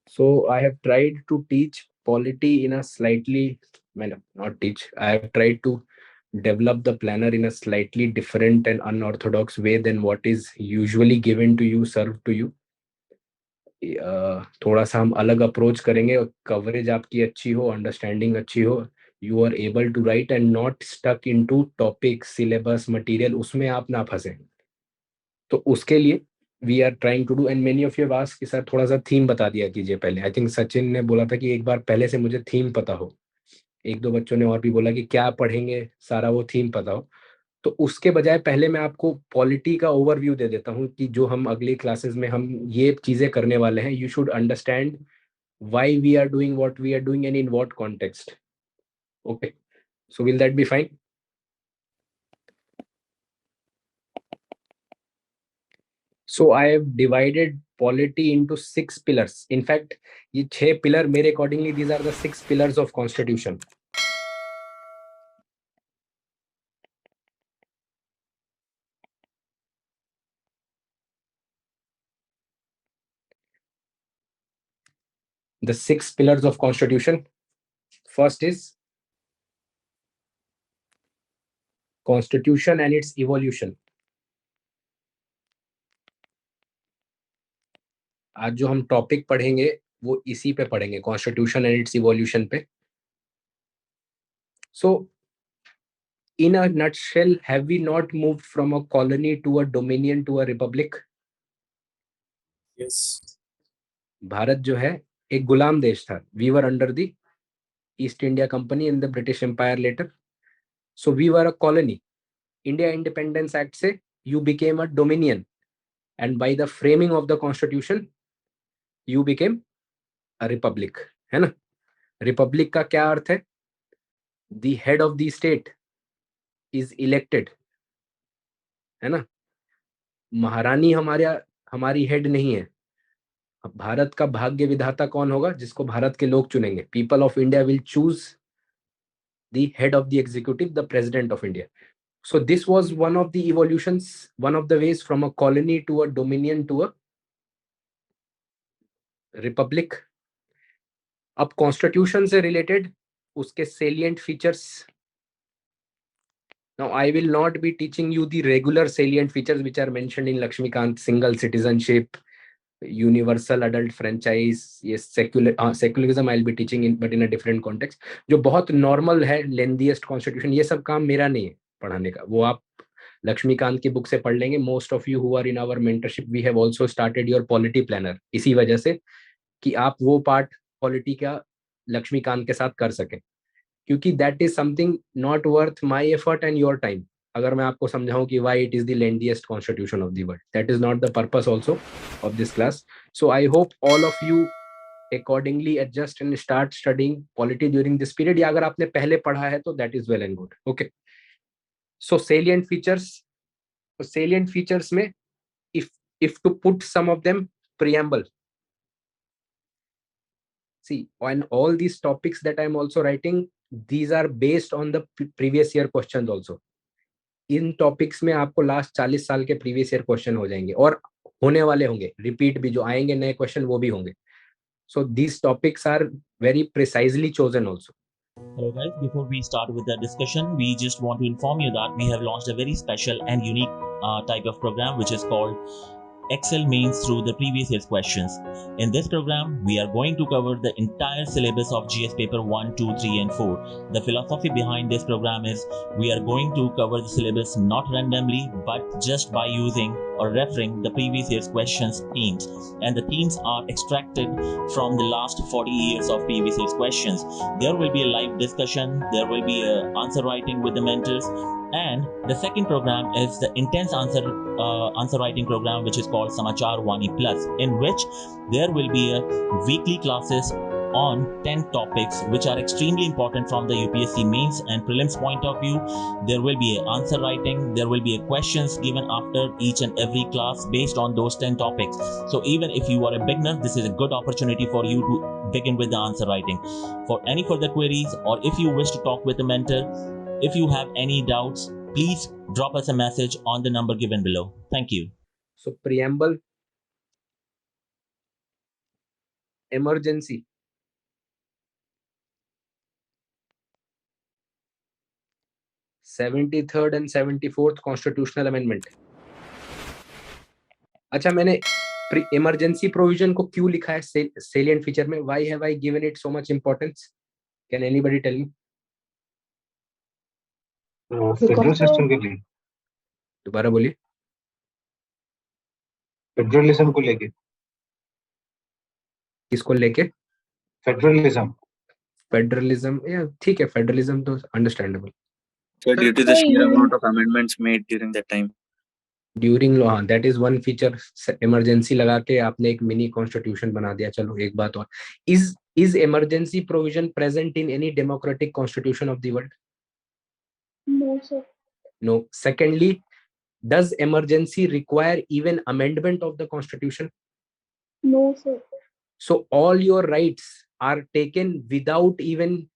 So I have tried to teach polity in a slightly, well, not teach, I have tried to develop the planner in a slightly different and unorthodox way than what is usually given to you, served to you. थोड़ा सा हम अलग approach करेंगे, coverage आपकी अच्छी हो, understanding अच्छी हो, you are able to write and not stuck into topic, syllabus, material, उसमें आप ना फंसे. तो उसके लिए we are trying to do, and many of your was कि सर थोड़ा सा थीम बता दिया कीजिए पहले. आई थिंक सचिन ने बोला था कि एक बार पहले से मुझे थीम पता हो. एक दो बच्चों ने और भी बोला कि क्या पढ़ेंगे, सारा वो थीम पता हो. तो उसके बजाय पहले मैं आपको पॉलिटी का ओवरव्यू दे देता हूँ कि जो हम अगली क्लासेस में हम ये चीजें करने वाले हैं, you should understand why we are doing what we are doing and in what context. Okay, so will that be fine? So I have divided polity into 6 pillars. In fact, ये 6 pillar मेरे accordingly, these are the 6 pillars of constitution. The 6 pillars of constitution. First is constitution and its evolution. आज जो हम topic पढ़ेंगे वो इसी पे पढ़ेंगे, कॉन्स्टिट्यूशन एंड इट्स इवोल्यूशन पे. So in a nutshell, have we not moved from a colony to a dominion to a republic? Yes. Bharat जो है एक गुलाम देश था. We were under the East India Company and the British Empire later. So we were a colony. India Independence Act से you became a dominion, and by the framing of the constitution you became a republic. है ना? Republic का क्या अर्थ है? The head of the state is elected. है ना? महारानी हमारी हेड नहीं है. अब भारत का भाग्य विधाता कौन होगा? जिसको भारत के लोग चुनेंगे. People of India will choose the head of the executive, the president of India. So this was one of the evolutions, one of the ways from a colony to a dominion to a republic. अब constitution से related उसके salient features. Now I will not be teaching you the regular salient features which are mentioned in Lakshmikant: single citizenship, universal adult franchise, yes, secularism I'll be teaching in, but in a different context. जो बहुत normal है, lengthiest constitution, ये सब काम मेरा नहीं है पढ़ाने का. वो आप लक्ष्मीकांत की बुक से पढ़ लेंगे. Most of you who are in our mentorship, we have also started your polity planner, इसी वजह से कि आप वो पार्ट पॉलिटी का लक्ष्मीकांत के साथ कर सकें, क्योंकि that is something not worth my effort and your time. अगर मैं आपको समझाऊं कि why it is the lengthiest constitution of the world, that is not the purpose also of this class. So I hope all of you accordingly adjust and start studying polity during this period, या अगर आपने पहले पढ़ा है तो that is well and good. Okay, so salient features में, if to put some of them, preamble. See, on all these topics that I am also writing, these are based on the previous year questions also. In topics में आपको last 40 साल के previous year question हो जाएंगे, और होने वाले होंगे, रिपीट भी जो आएंगे नए क्वेश्चन वो भी होंगे. So these topics are very precisely chosen also. Hello guys, before we start with the discussion, we just want to inform you that we have launched a very special and unique type of program which is called Excel Mains through the previous year's questions. In this program, we are going to cover the entire syllabus of GS paper 1, 2, 3 and 4. The philosophy behind this program is we are going to cover the syllabus not randomly but just by using or referring the previous year's questions themes, and the themes are extracted from the last 40 years of previous year's questions. There will be a live discussion, there will be a answer writing with the mentors, and the second program is the intense answer writing program which is called Samachar Vani Plus, in which there will be a weekly classes on 10 topics which are extremely important from the UPSC mains and prelims point of view. There will be an answer writing, there will be a questions given after each and every class based on those 10 topics. So even if you are a beginner, this is a good opportunity for you to begin with the answer writing. For any further queries, or if you wish to talk with a mentor, if you have any doubts, please drop us a message on the number given below. Thank you. So preamble, emergency? (73rd and 74th Constitutional Amendment. अच्छा, मैंने emergency provision को क्यों लिखा है salient feature में? Why have I given it so much importance? Can anybody tell me? Federal system के लिए, दोबारा बोलिए. फेडरलिज्म को लेके, किसको लेके? फेडरलिज्म. फेडरलिज्म, या ठीक है, फेडरलिज्म तो understandable. So due to the sheer amount of amendments made during that time. During law, that is one feature. Emergency लगा के आपने एक मिनी कॉन्स्टिट्यूशन बना दिया. चलो एक बात और, is emergency provision present in any democratic constitution of the world? No, sir. No. Secondly, does emergency require even amendment of the constitution? No, sir. So all your rights are taken without even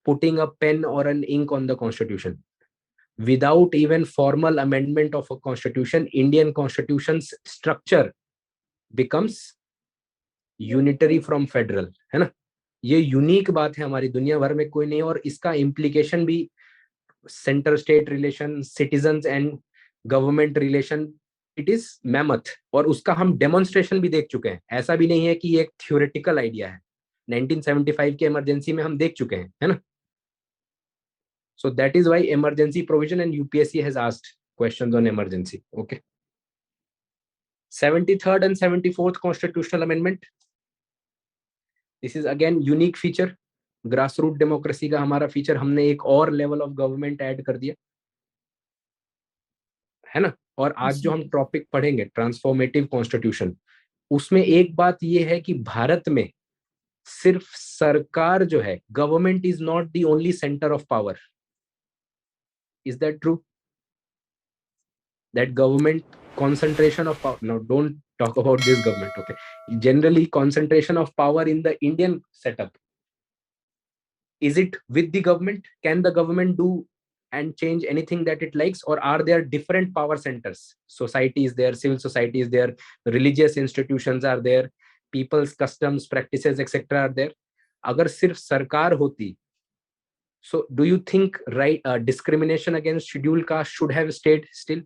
putting a pen or an ink on the constitution. Without even formal amendment of a constitution, Indian constitution's structure becomes unitary from federal, है ना? ये unique बात है, हमारी दुनिया भर में कोई नहीं. और इसका इम्प्लीकेशन भी centre state relation, citizens and government relation, it is mammoth. और उसका हम डेमोन्स्ट्रेशन भी देख चुके हैं. ऐसा भी नहीं है कि ये एक थ्योरेटिकल आइडिया है. 1975 के इमरजेंसी में हम देख चुके हैं, है ना? So that is why emergency provision, and UPSC has asked questions on emergency. Okay. 73rd and 74th Constitutional Amendment. This is again unique feature. Grassroots democracy का हमारा feature, हमने एक और level of government add कर दिया, है ना? और आज जो हम टॉपिक पढ़ेंगे, ट्रांसफॉर्मेटिव कॉन्स्टिट्यूशन, उसमें एक बात ये है कि भारत में सिर्फ सरकार जो है, government is not the only centre of power. Is that true? That government concentration of power? No, don't talk about this government. Okay. Generally, concentration of power in the Indian setup, is it with the government? Can the government do and change anything that it likes, or are there different power centers? Society is there, civil society is there, religious institutions are there, people's customs, practices, etc. are there. अगर सिर्फ सरकार होती, so do you think discrimination against scheduled caste should have stayed still?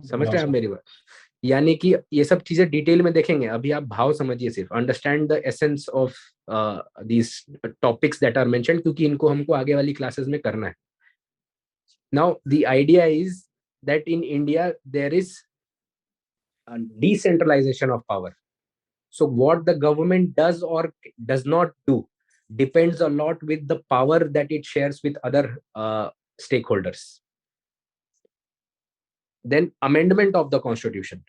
समझ रहे हैं आप मेरी बात? यानी कि ये सब चीजें डिटेल में देखेंगे. अभी आप भाव समझिए, सिर्फ understand the essence of these topics that are mentioned, क्योंकि इनको हमको आगे वाली क्लासेस में करना है. Now the idea is that in India there is decentralization of power. So what the government does or does not do depends a lot with the power that it shares with other stakeholders. Then amendment of the constitution.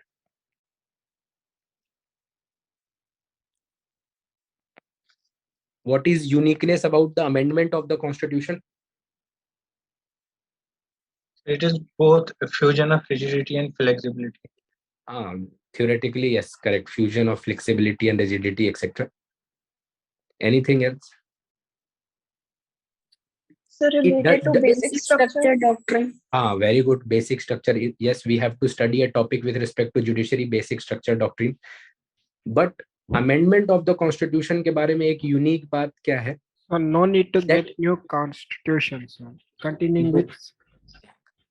What is uniqueness about the amendment of the constitution? It is both a fusion of rigidity and flexibility. Theoretically, yes, correct. Fusion of flexibility and rigidity, etc. Anything else? So related to basic structure doctrine. Very good. Basic structure. Yes, we have to study a topic with respect to judiciary, basic structure doctrine. But amendment of the constitution के बारे में एक unique बात क्या है? So no need to get new constitution. So continuing with.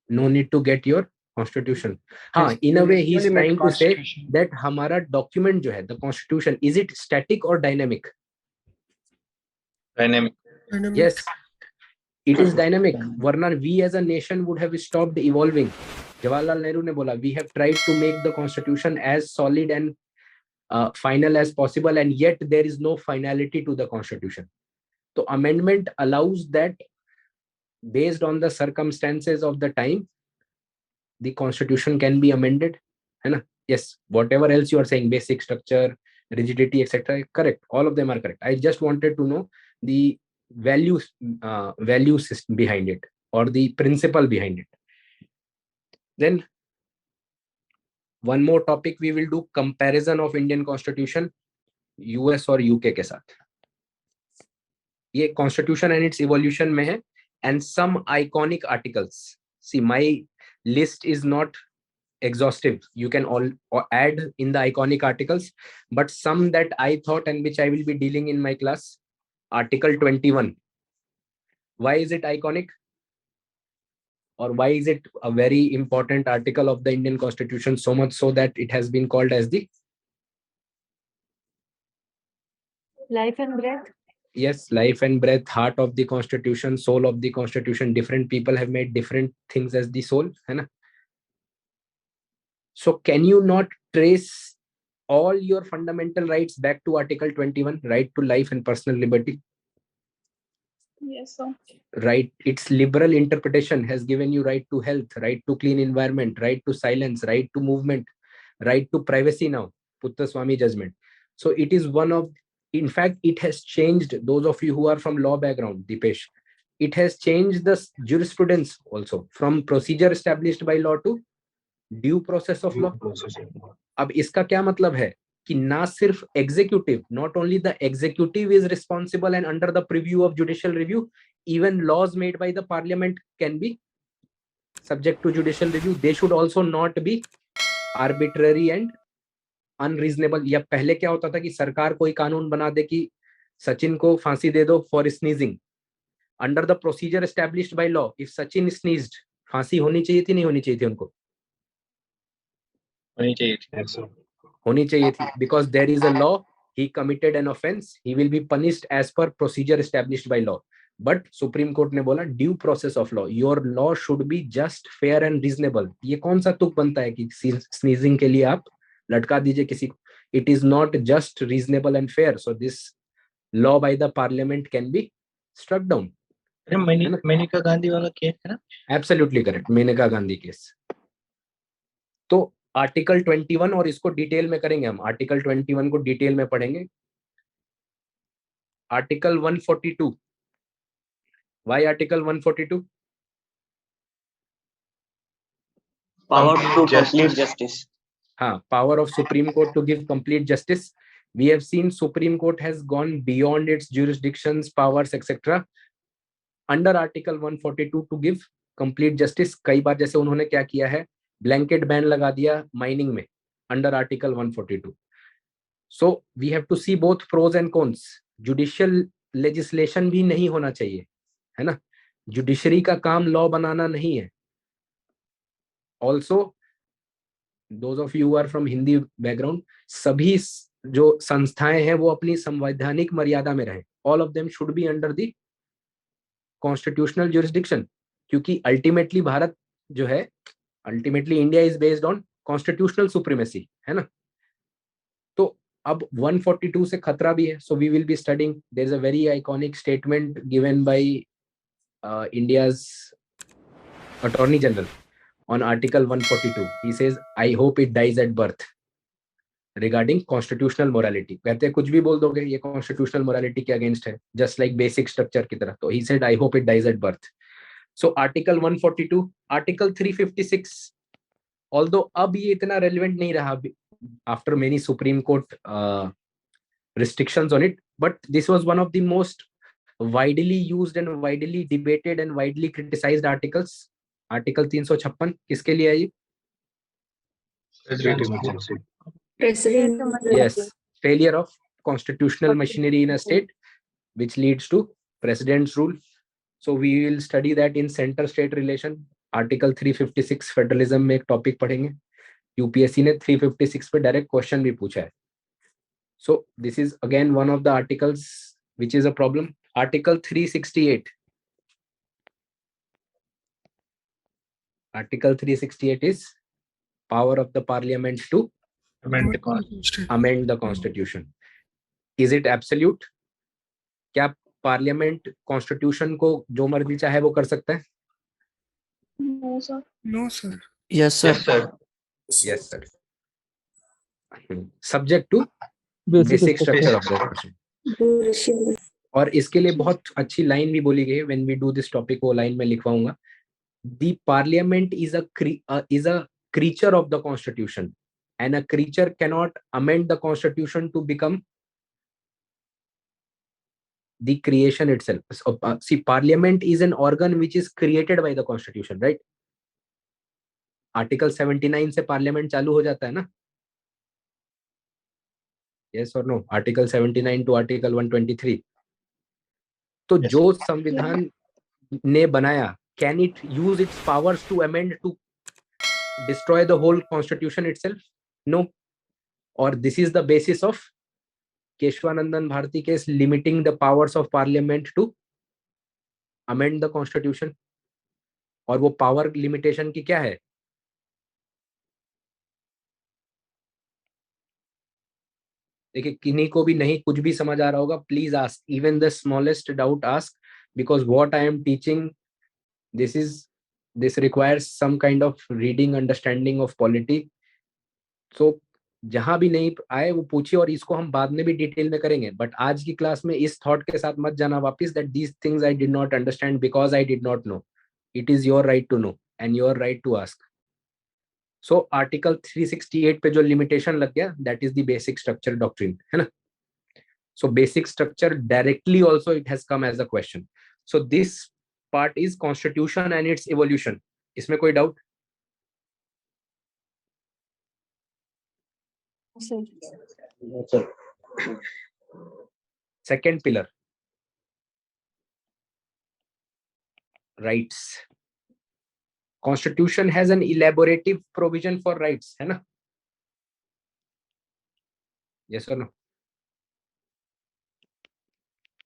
No need to get your constitution. हाँ, in a way he is trying to say that हमारा document जो है, the constitution, is it static or dynamic? Dynamic. Yes, it is dynamic. वरना we as a nation would have stopped evolving. Jawaharlal Nehru ने बोला, we have tried to make the constitution as solid and final as possible, and yet there is no finality to the constitution. So amendment allows that, based on the circumstances of the time, the constitution can be amended, है ना? Yes, whatever else you are saying, basic structure, rigidity, etc., correct. All of them are correct. I just wanted to know the value system behind it, or the principle behind it. Then one more topic we will do, comparison of Indian constitution US और UK के साथ. ये constitution and its evolution में है, and some iconic articles. See, my list is not exhaustive. You can all or add in the iconic articles, but some that I thought and which I will be dealing in my class. Article 21. Why is it iconic? Or why is it a very important article of the Indian Constitution, so much so that it has been called as the Life and breath. yes, life and breath, heart of the Constitution, soul of the Constitution. Different people have made different things as the soul, है ना? So can you not trace all your fundamental rights back to Article 21, right to life and personal liberty? Yes, sir. Right, its liberal interpretation has given you right to health, right to clean environment, right to silence, right to movement, right to privacy now, Puttaswamy judgment. So it is one of, in fact, it has changed, those of you who are from law background, Dipesh, it has changed the jurisprudence also from procedure established by law to due process of law. अब इसका क्या मतलब है कि ना सिर्फ executive, not only the executive is responsible and under the preview of judicial review, even laws made by the parliament can be subject to judicial review. They should also not be arbitrary and unreasonable. या पहले क्या होता था कि सरकार कोई कानून बना दे कि सचिन को फांसी दे दो for sneezing. Under the procedure established by law, if Sachin sneezed, फांसी होनी चाहिए थी, नहीं होनी चाहिए थी उनको? होनी चाहिए थी, because there is a law, he committed an offense, he will be punished as per procedure established by law. But Supreme Court ने बोला due process of law, your law should be just, fair and reasonable. ये कौन सा तुक बनता है कि sneezing के लिए आप लटका दीजिए किसी को? It is not just, reasonable and fair. So this law by the parliament can be struck down. Maneka Gandhi वाला केस है ना? Absolutely correct, Menaka Gandhi case. तो आर्टिकल 21, और इसको डिटेल में करेंगे हम. आर्टिकल 21 को डिटेल में पढ़ेंगे. Article 142. Why article 142? Power to complete justice. हाँ, power of Supreme Court to give complete justice. We have seen Supreme Court has gone beyond its jurisdictions, powers, etc. under Article 142 to give complete justice. कई बार जैसे उन्होंने क्या किया है, blanket ban लगा दिया mining में under article 142. So we have to see both pros and cons. Judicial legislation भी नहीं होना चाहिए, है ना? जुडिशरी का काम लॉ बनाना नहीं है. Also those of you are from Hindi background, सभी जो संस्थाएं हैं वो अपनी संवैधानिक मर्यादा में रहे. All of them should be under the constitutional jurisdiction, क्योंकि अल्टीमेटली भारत जो है, ultimately India is based on constitutional supremacy, है ना? तो अब 142 से खतरा भी है. So we will be studying. There is a very iconic statement given by India's attorney general on Article 142. He says, I hope it dies at birth, regarding constitutional morality. कहते हैं कुछ भी बोल दोगे ये constitutional morality के against है, just like basic structure की तरह. तो he said, I hope it dies at birth. So Article 142, Article 356, although अब ये इतना relevant नहीं रहा after many Supreme Court restrictions on it, but this was one of the most widely used and widely debated and widely criticized articles. Article 356 किसके लिए है ये? Yes, failure of constitutional machinery in a state which leads to president's rule. So we will study that in center state relation. Article 356 federalism में एक topic पढ़ेंगे. UPSC ने 356 पे direct question भी पूछा है. So this is again one of the articles which is a problem. Article 368. Article 368 is power of the parliament to amend the constitution. Is it absolute? क्या parliament constitution को जो मर्जी चाहे वो कर सकता है? No, sir. No, sir. Yes, sir. Yes, sir. Subject to basic structure of the constitution. और इसके लिए बहुत अच्छी लाइन भी बोली गई है. When we do this topic, वो लाइन में लिखवाऊंगा. The parliament is a creature of the constitution, and a creature cannot amend the constitution to become the creation itself. So, see, parliament is an organ which is created by the constitution, right? Article 79 से parliament चालू हो जाता है ना? Yes और no? Article 79 to article 123. तो जो संविधान ने बनाया, can it use its powers to amend to destroy the whole constitution itself? No. और this is the basis of Kesavananda Bharati case limiting the powers of parliament to amend the constitution. और वो power limitation की क्या है? देखिए, किन्हीं को भी नहीं कुछ भी समझ आ रहा होगा, please ask, even the smallest doubt ask, because what I am teaching, this requires some kind of reading, understanding of polity. So जहां भी नहीं आए वो पूछिए, और इसको हम बाद में भी डिटेल में करेंगे. बट आज की क्लास में इस थॉट के साथ मत जाना वापस, that these things I did not understand because I did not know. It is your right to know and your right to ask. So article 368 पे जो लिमिटेशन लग गया, that is the basic structure doctrine, है ना? So basic structure directly also it has come as a question. So this part is constitution and its evolution. इसमें कोई doubt? Sir. Second pillar, rights. Constitution has an elaborative provision for rights, है ना? Yes or no?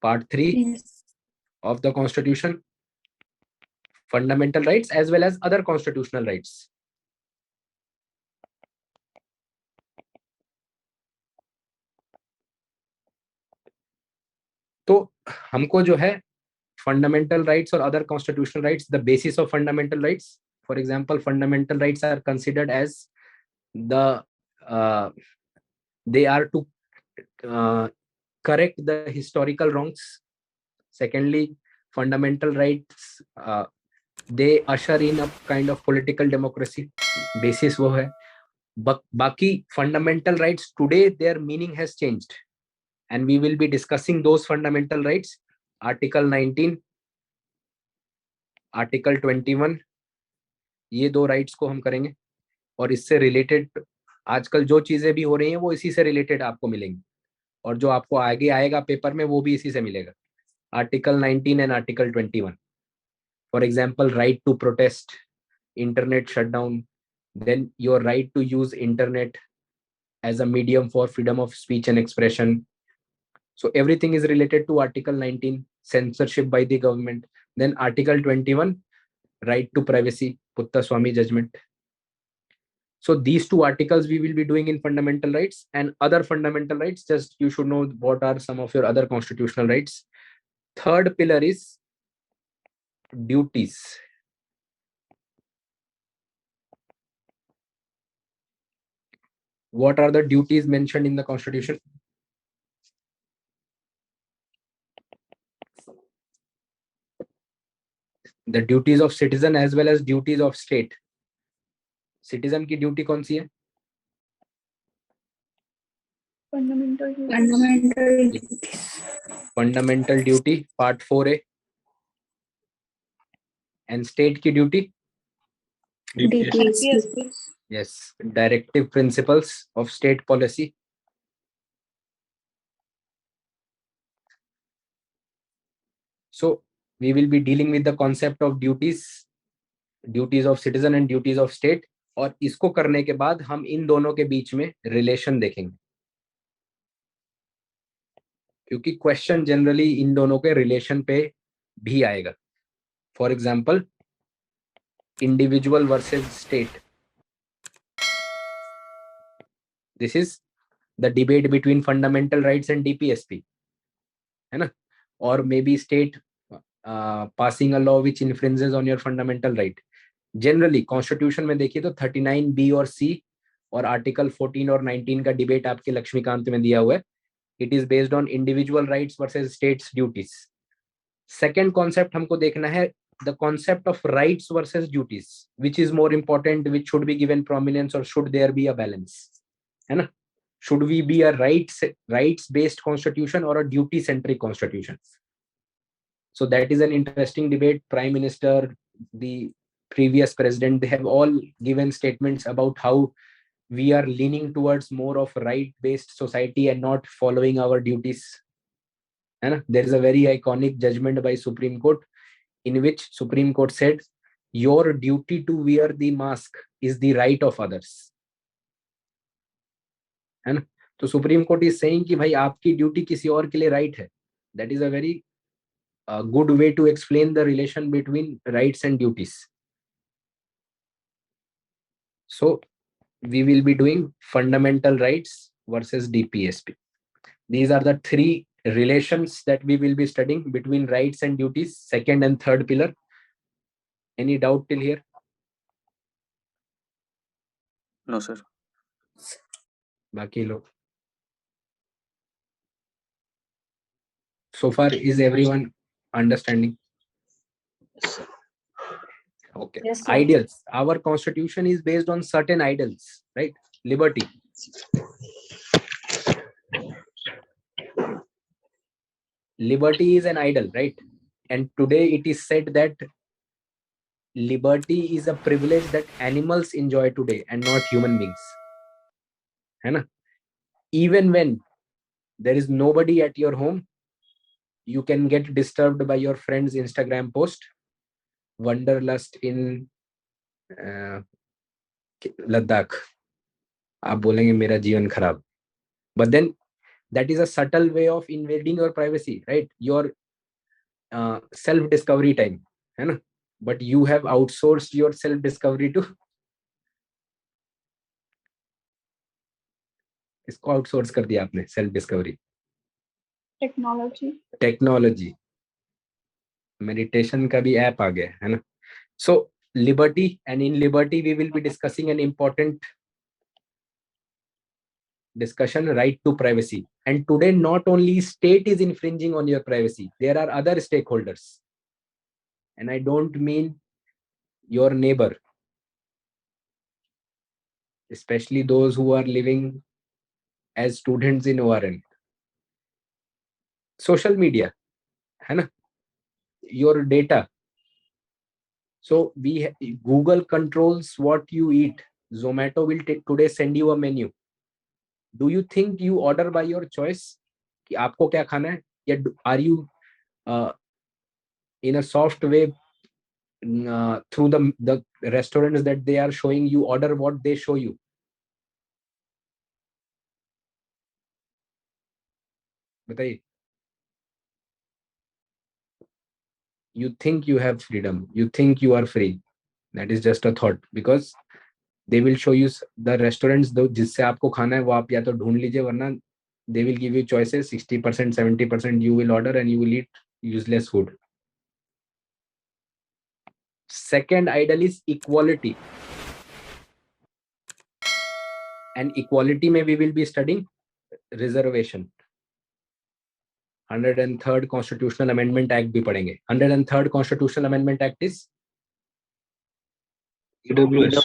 Part 3 of the Constitution, fundamental rights as well as other constitutional rights. तो हमको जो है fundamental rights or other constitutional rights, the basis of fundamental rights, for example, fundamental rights are considered as the they are to correct the historical wrongs. Secondly, fundamental rights they usher in a kind of political democracy. Basis वो है. बाकी fundamental rights today their meaning has changed, and we will be discussing those fundamental rights. Article 19, Article 21, ये दो rights को हम करेंगे. और इससे related आजकल जो चीजें भी हो रही हैं वो इसी से related आपको मिलेंगी, और जो आपको आगे आएगा पेपर में वो भी इसी से मिलेगा. Article 19 and Article 21. For example, right to protest, internet shutdown, then your right to use internet as a medium for freedom of speech and expression. So everything is related to Article 19, censorship by the government. Then Article 21, right to privacy, Puttaswamy judgment. So these two articles we will be doing in fundamental rights. And other fundamental rights, just you should know what are some of your other constitutional rights. Third pillar is duties. What are the duties mentioned in the Constitution? The duties of citizen as well as duties of state. Citizen की duty कौन सी है? Fundamental duty, part 4A. And state की duty? Yes, directive principles of state policy. So we will be dealing with the concept of duties of citizen and duties of state. और इसको करने के बाद हम इन दोनों के बीच में रिलेशन देखेंगे, क्योंकि क्वेश्चन जनरली इन दोनों के रिलेशन पे भी आएगा. For example, individual versus state. This is the debate between fundamental rights and DPSP, है ना? और may be state passing a law which infringes on your fundamental right. Generally constitution में देखिए तो 39B और C और आर्टिकल 14 और 19 का डिबेट आपके लक्ष्मीकांत में दिया हुआ है. It is based on individual rights versus states duties. Second concept हमको देखना है, the concept of rights versus duties, which is more important, which should be given prominence, और should there be a balance, है ना? Should we be a rights based constitution और a duty centric constitution? So that is an interesting debate. Prime Minister, the previous president, they have all given statements about how we are leaning towards more of right-based society and not following our duties. And there is a very iconic judgment by Supreme Court in which Supreme Court said, your duty to wear the mask is the right of others. है ना? तो supreme court is saying कि भाई आपकी duty किसी और के लिए राइट है. That is a very good way to explain the relation between rights and duties. So we will be doing fundamental rights versus DPSP. These are the three relations that we will be studying between rights and duties, second and third pillar. Any doubt till here? No, sir. Baki log. So far, is everyone understanding? Okay. Yes, sir. Ideals. Our constitution is based on certain ideals, right? Liberty. Liberty is an ideal, right? And today it is said that liberty is a privilege that animals enjoy today and not human beings. है ना? Even when there is nobody at your home, you can get disturbed by your friend's Instagram post, wanderlust in Ladakh. आप बोलेंगे मेरा जीवन खराब. But then that is a subtle way of invading your privacy, right? Your self-discovery time, है ना? But you have outsourced your self-discovery to इसको outsource कर दिया आपने, सेल्फ डिस्कवरी. टेक्नोलॉजी. मेडिटेशन का भी ऐप आ गया है ना. So liberty, and in liberty we will be discussing an important discussion, right to privacy. And today not only state is infringing on your privacy, there are other stakeholders, and I don't mean your neighbor, especially those who are living as students in ORN. Social media, है ना? Your data. So Google controls what you eat. Zomato will today send you a menu. Do you think you order by your choice कि आपको क्या खाना है, या are you in a soft way through the restaurants that they are showing you order what they show you? बताइए. You think you have freedom, you think you are free. That is just a thought, because they will show you the restaurants जिससे आपको खाना है वो आप या तो ढूंढ लीजिए, वरना they will give you choices. 60%, 70% you will order and you will eat useless food. Second ideal is equality, and equality में we will be studying reservation. 103rd Constitutional Amendment Act भी पढ़ेंगे. 103rd Constitutional Amendment Act is EWS.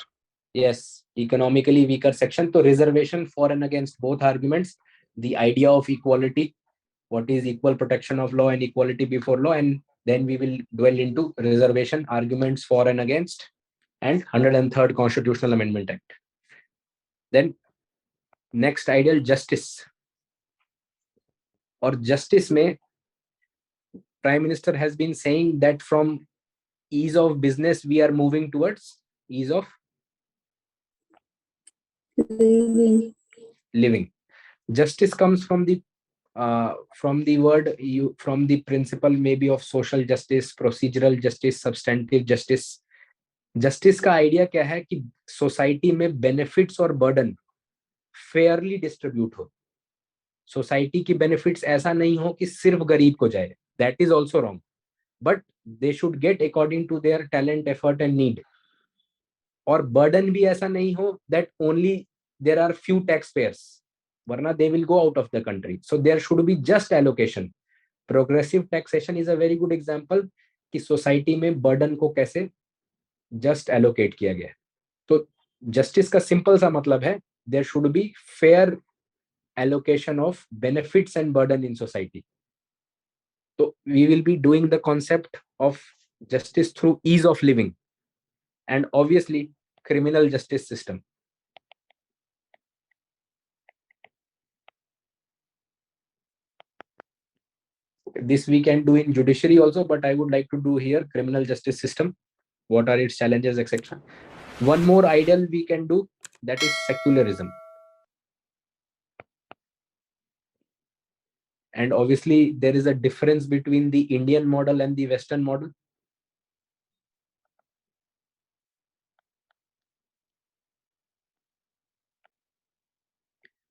Yes, economically weaker section. So reservation for and against both arguments. The idea of equality, what is equal protection of law and equality before law, and then we will dwell into reservation, arguments for and against, and 103rd Constitutional Amendment Act. Then next ideal, justice. Or justice में Prime Minister has been saying that from ease of business we are moving towards ease of living. Justice comes from the word from the principle maybe of social justice, procedural justice, substantive justice. Justice का idea क्या है कि society में benefits और burden fairly distribute हो. Society की benefits ऐसा नहीं हो कि सिर्फ गरीब को जाए. That is also wrong. But they should get according to their talent, effort and need. और burden भी ऐसा नहीं हो that only there are few taxpayers, वरना they will go out of the country. So there should be just allocation. Progressive taxation is a very good example कि society में burden को कैसे just allocate किया गया. तो justice का simple सा मतलब है there should be fair allocation of benefits and burden in society. So we will be doing the concept of justice through ease of living. and obviously criminal justice system. This we can do in judiciary also, but I would like to do here criminal justice system. What are its challenges, etc. One more ideal we can do, that is secularism. And obviously there is a difference between the Indian model and the Western model.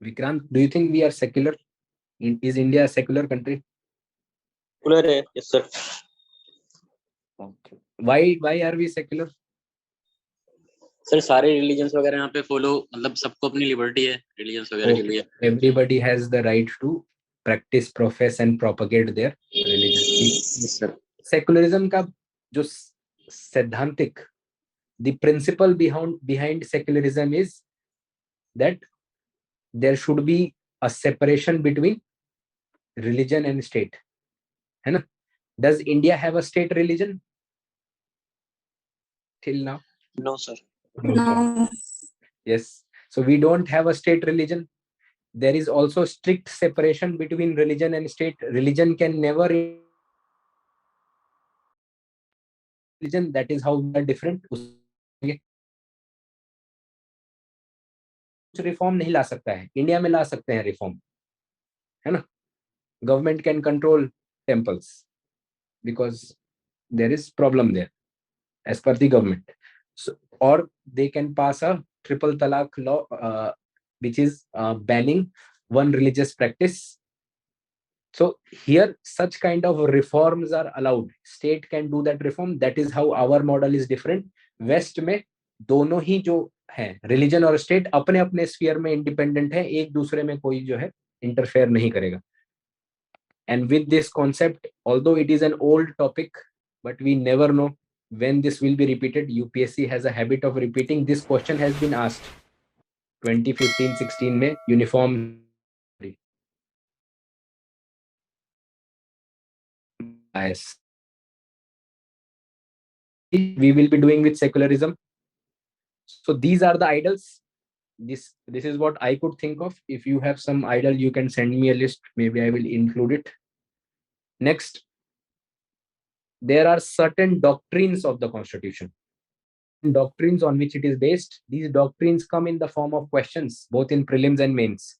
Vikrant, do you think we are secular? Is India a secular country? Secular, yes, sir. Okay. Why are we secular? Sir सारे religions वगैरह यहाँ पे follow, मतलब सबको अपनी liberty है religions वगैरह के लिए. Everybody has the right to practice, profess and propagate their religion. Yes, sir. Secularism का जो सैद्धांतिक, the principle behind secularism is that there should be a separation between religion and state. है ना? Does India have a state religion till now? No, sir. No. Yes. So we don't have a state religion. There is also strict separation between religion and state. Religion can never religion. That is how we are different. Reform नहीं ला सकता है, India में ला सकते हैं reform, है ना? Government can control temples because there is problem there as per the government, और they can pass a triple talaq law which is banning one religious practice. So here such kind of reforms are allowed. State can do that reform. That is how our model is different. West में दोनों ही जो है religion और state अपने अपने sphere में independent है, एक दूसरे में कोई जो है इंटरफेयर नहीं करेगा. And with this concept, although it is an old topic, but we never know when this will be repeated. UPSC has a habit of repeating. This question has been asked 2015-16 में uniform. IAS. We will be doing with secularism. So these are the idols. This is what I could think of. If you have some idol, you can send me a list. Maybe I will include it. Next, there are certain doctrines of the Constitution. Doctrines on which it is based. These doctrines come in the form of questions, both in prelims and mains.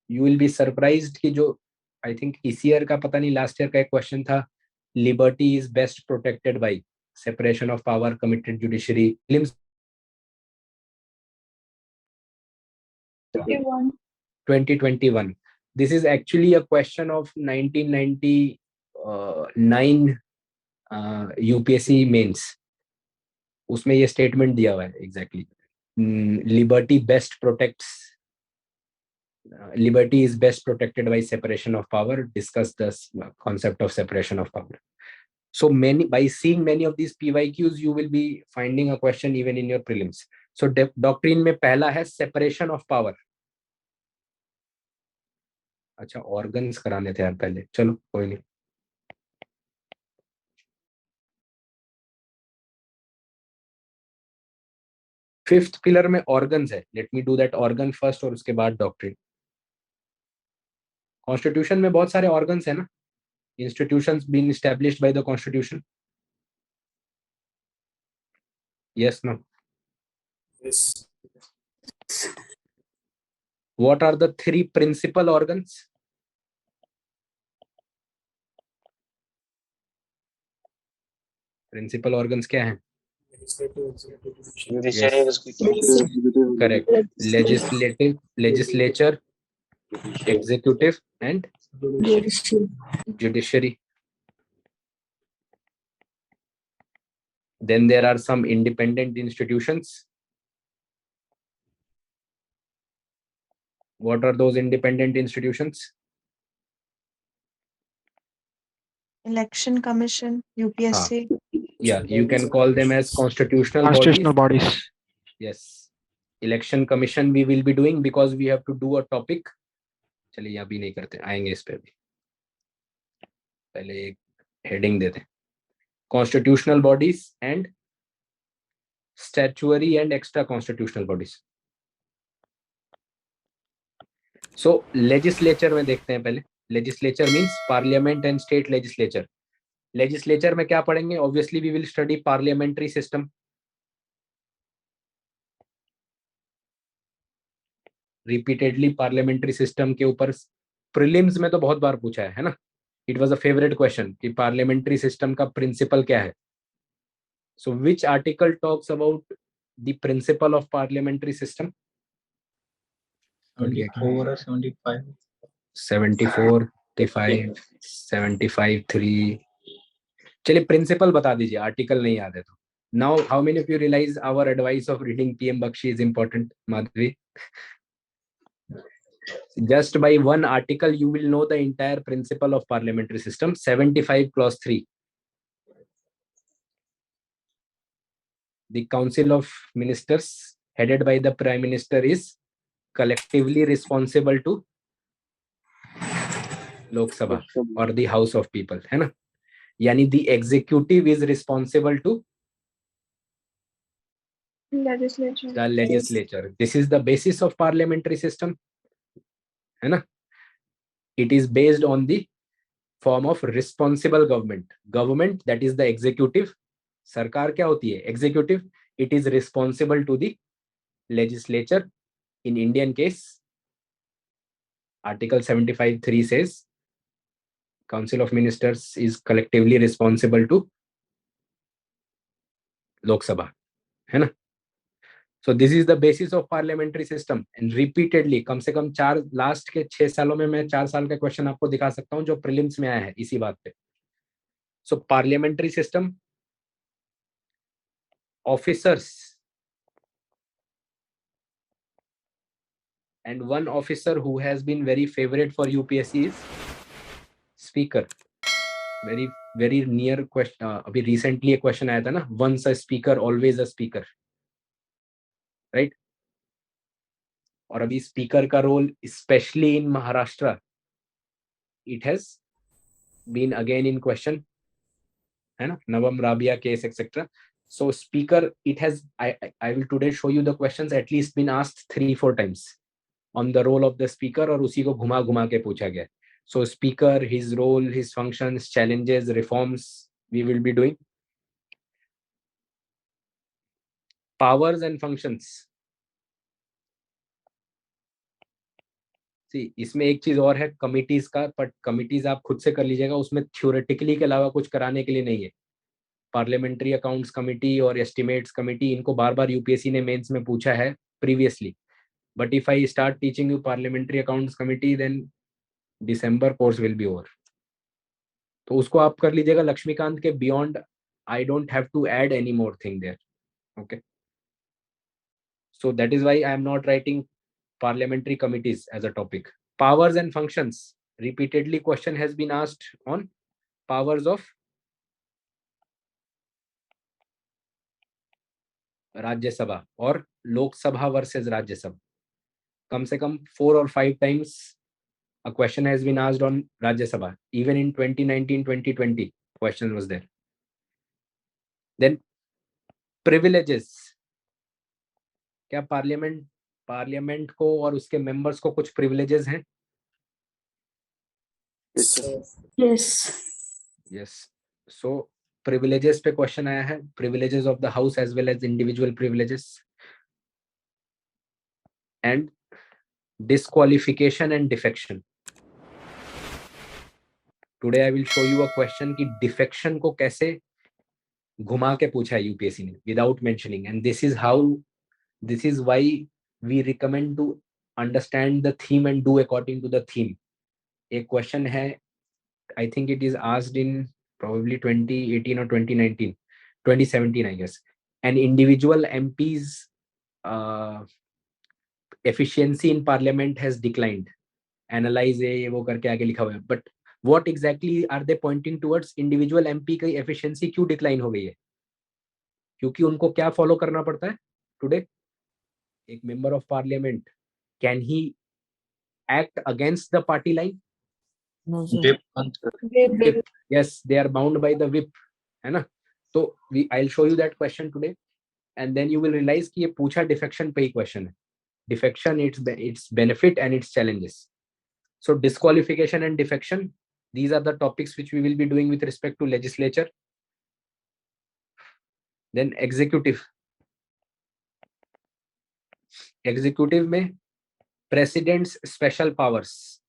You will be surprised कि जो I think इस year का पता नहीं last year का एक question था, liberty is best protected by separation of power, committed judiciary. Prelims 2021. This is actually a question of 1999 UPSC mains. उसमें ये statement दिया हुआ है exactly. Liberty is best protected by separation of power. Discuss the concept of separation of power. So by seeing many of these PYQs, you will be finding a question even in your prelims. So doctrine में पहला है separation of power. अच्छा organs कराने थे यार पहले, चलो कोई नहीं. फिफ्थ पिलर में organs है. Let me do that organ first और उसके बाद doctrine. Constitution में बहुत सारे organs है ना. Institutions being established by the Constitution. Yes, no. Yes. What are the three principal organs? Principal organs क्या हैं? Judiciary, Correct. Legislature, executive, and judiciary. Then there are some independent institutions. What are those independent institutions? Election Commission, UPSC. Yeah, you can call them as constitutional bodies. Yes. Election Commission we will be doing because we have to do a topic. चलिए अभी नहीं करते, आएंगे इस पे भी. पहले एक heading देते हैं. Constitutional bodies and statutory and extra constitutional bodies. So legislature में देखते हैं पहले. Legislature means parliament and state legislature. Legislature में क्या पढ़ेंगे? Obviously we will study parliamentary system. Repeatedly parliamentary system के ऊपर prelims में तो बहुत बार पूछा है ना? It was a favorite question कि parliamentary system का principle क्या है? So which article talks about the principle of parliamentary system? 74 or 75. 74, 35, 75, 3. चलिए प्रिंसिपल बता दीजिए, आर्टिकल नहीं याद है तो. Now how many of you realize our advice of reading PM Bakshi is important, Madhvi? Just by one article you will know the entire principle of parliamentary system. 75 clause 3. The Council of Ministers headed by the Prime Minister is collectively responsible to Lok Sabha or the House of People, है ना? यानी the executive is responsible to Legislature. the legislature. This is the basis of parliamentary system, है ना? It is based on the form of responsible government. Government, that is the executive. सरकार क्या होती है? Executive. It is responsible to the legislature. In Indian case, Article 75(3) says Council of Ministers is collectively responsible to Lok Sabha, है ना? So this is the basis of parliamentary system and repeatedly कम से कम last के 6 सालों में मैं 4 साल का question आपको दिखा सकता हूं जो प्रीलिम्स में आया है इसी बात पे. So parliamentary system, officers, and one officer who has been very favorite for UPSC is speaker. Very near question. अभी recently एक question आया था ना, once a speaker always a speaker, right? और अभी स्पीकर का role specially in Maharashtra it has been again in question, है ना? नवम Rebia case etcetera. So speaker it has I will today show you the questions at least been asked 3-4 times on the role of the speaker और उसी को घुमा घुमा के पूछा गया. So speaker, his role, his functions, challenges, reforms we will be doing. Powers and functions. इसमें एक चीज और है कमिटीज का, बट कमिटीज आप खुद से कर लीजिएगा, उसमें थ्योरेटिकली के अलावा कुछ कराने के लिए नहीं है. पार्लियामेंट्री अकाउंट्स कमिटी और एस्टिमेट्स कमिटी, इनको बार बार यूपीएससी ने मेंस में पूछा है previously, but if I start teaching you parliamentary accounts committee then December course will be over. तो उसको आप कर लीजिएगा लक्ष्मीकांत के beyond. I don't have to add any more thing there. Okay, so that is why I am not writing parliamentary committees as a topic. Powers and functions. Repeatedly question has been asked on powers of Rajya Sabha or Lok Sabha versus Rajya Sabha. कम से कम 4 or 5 times a question has been asked on Rajya Sabha. Even in 2019-2020 question was there. Then privileges. क्या parliament को और उसके members को कुछ privileges हैं? Yes. So privileges पे question आया है, privileges of the house as well as individual privileges and disqualification and defection. Today I will show you a question कि डिफेक्शन को कैसे घुमा के पूछा है यूपीएससी ने without mentioning, and this is why we recommend to understand the theme and do according to the theme. एक question है, I think it is asked in probably 2018 or 2017 I guess. An individual MP's efficiency in parliament has declined. Analyze ये वो करके आगे लिखा हुआ है, but what exactly are they pointing towards? individual MP की efficiency क्यों decline हो गई है? क्योंकि उनको क्या follow करना पड़ता है today? एक member of parliament, can he act against the party line? No, sir. Whip. Yes, they are bound by the whip, है ना? तो I'll show you that question today. and then you will realize कि ये पूछा defection पे ही question है. Defection, its benefit and its challenges. So disqualification and defection, these are the topics which we will be doing with respect to legislature. Then executive में president's special powers.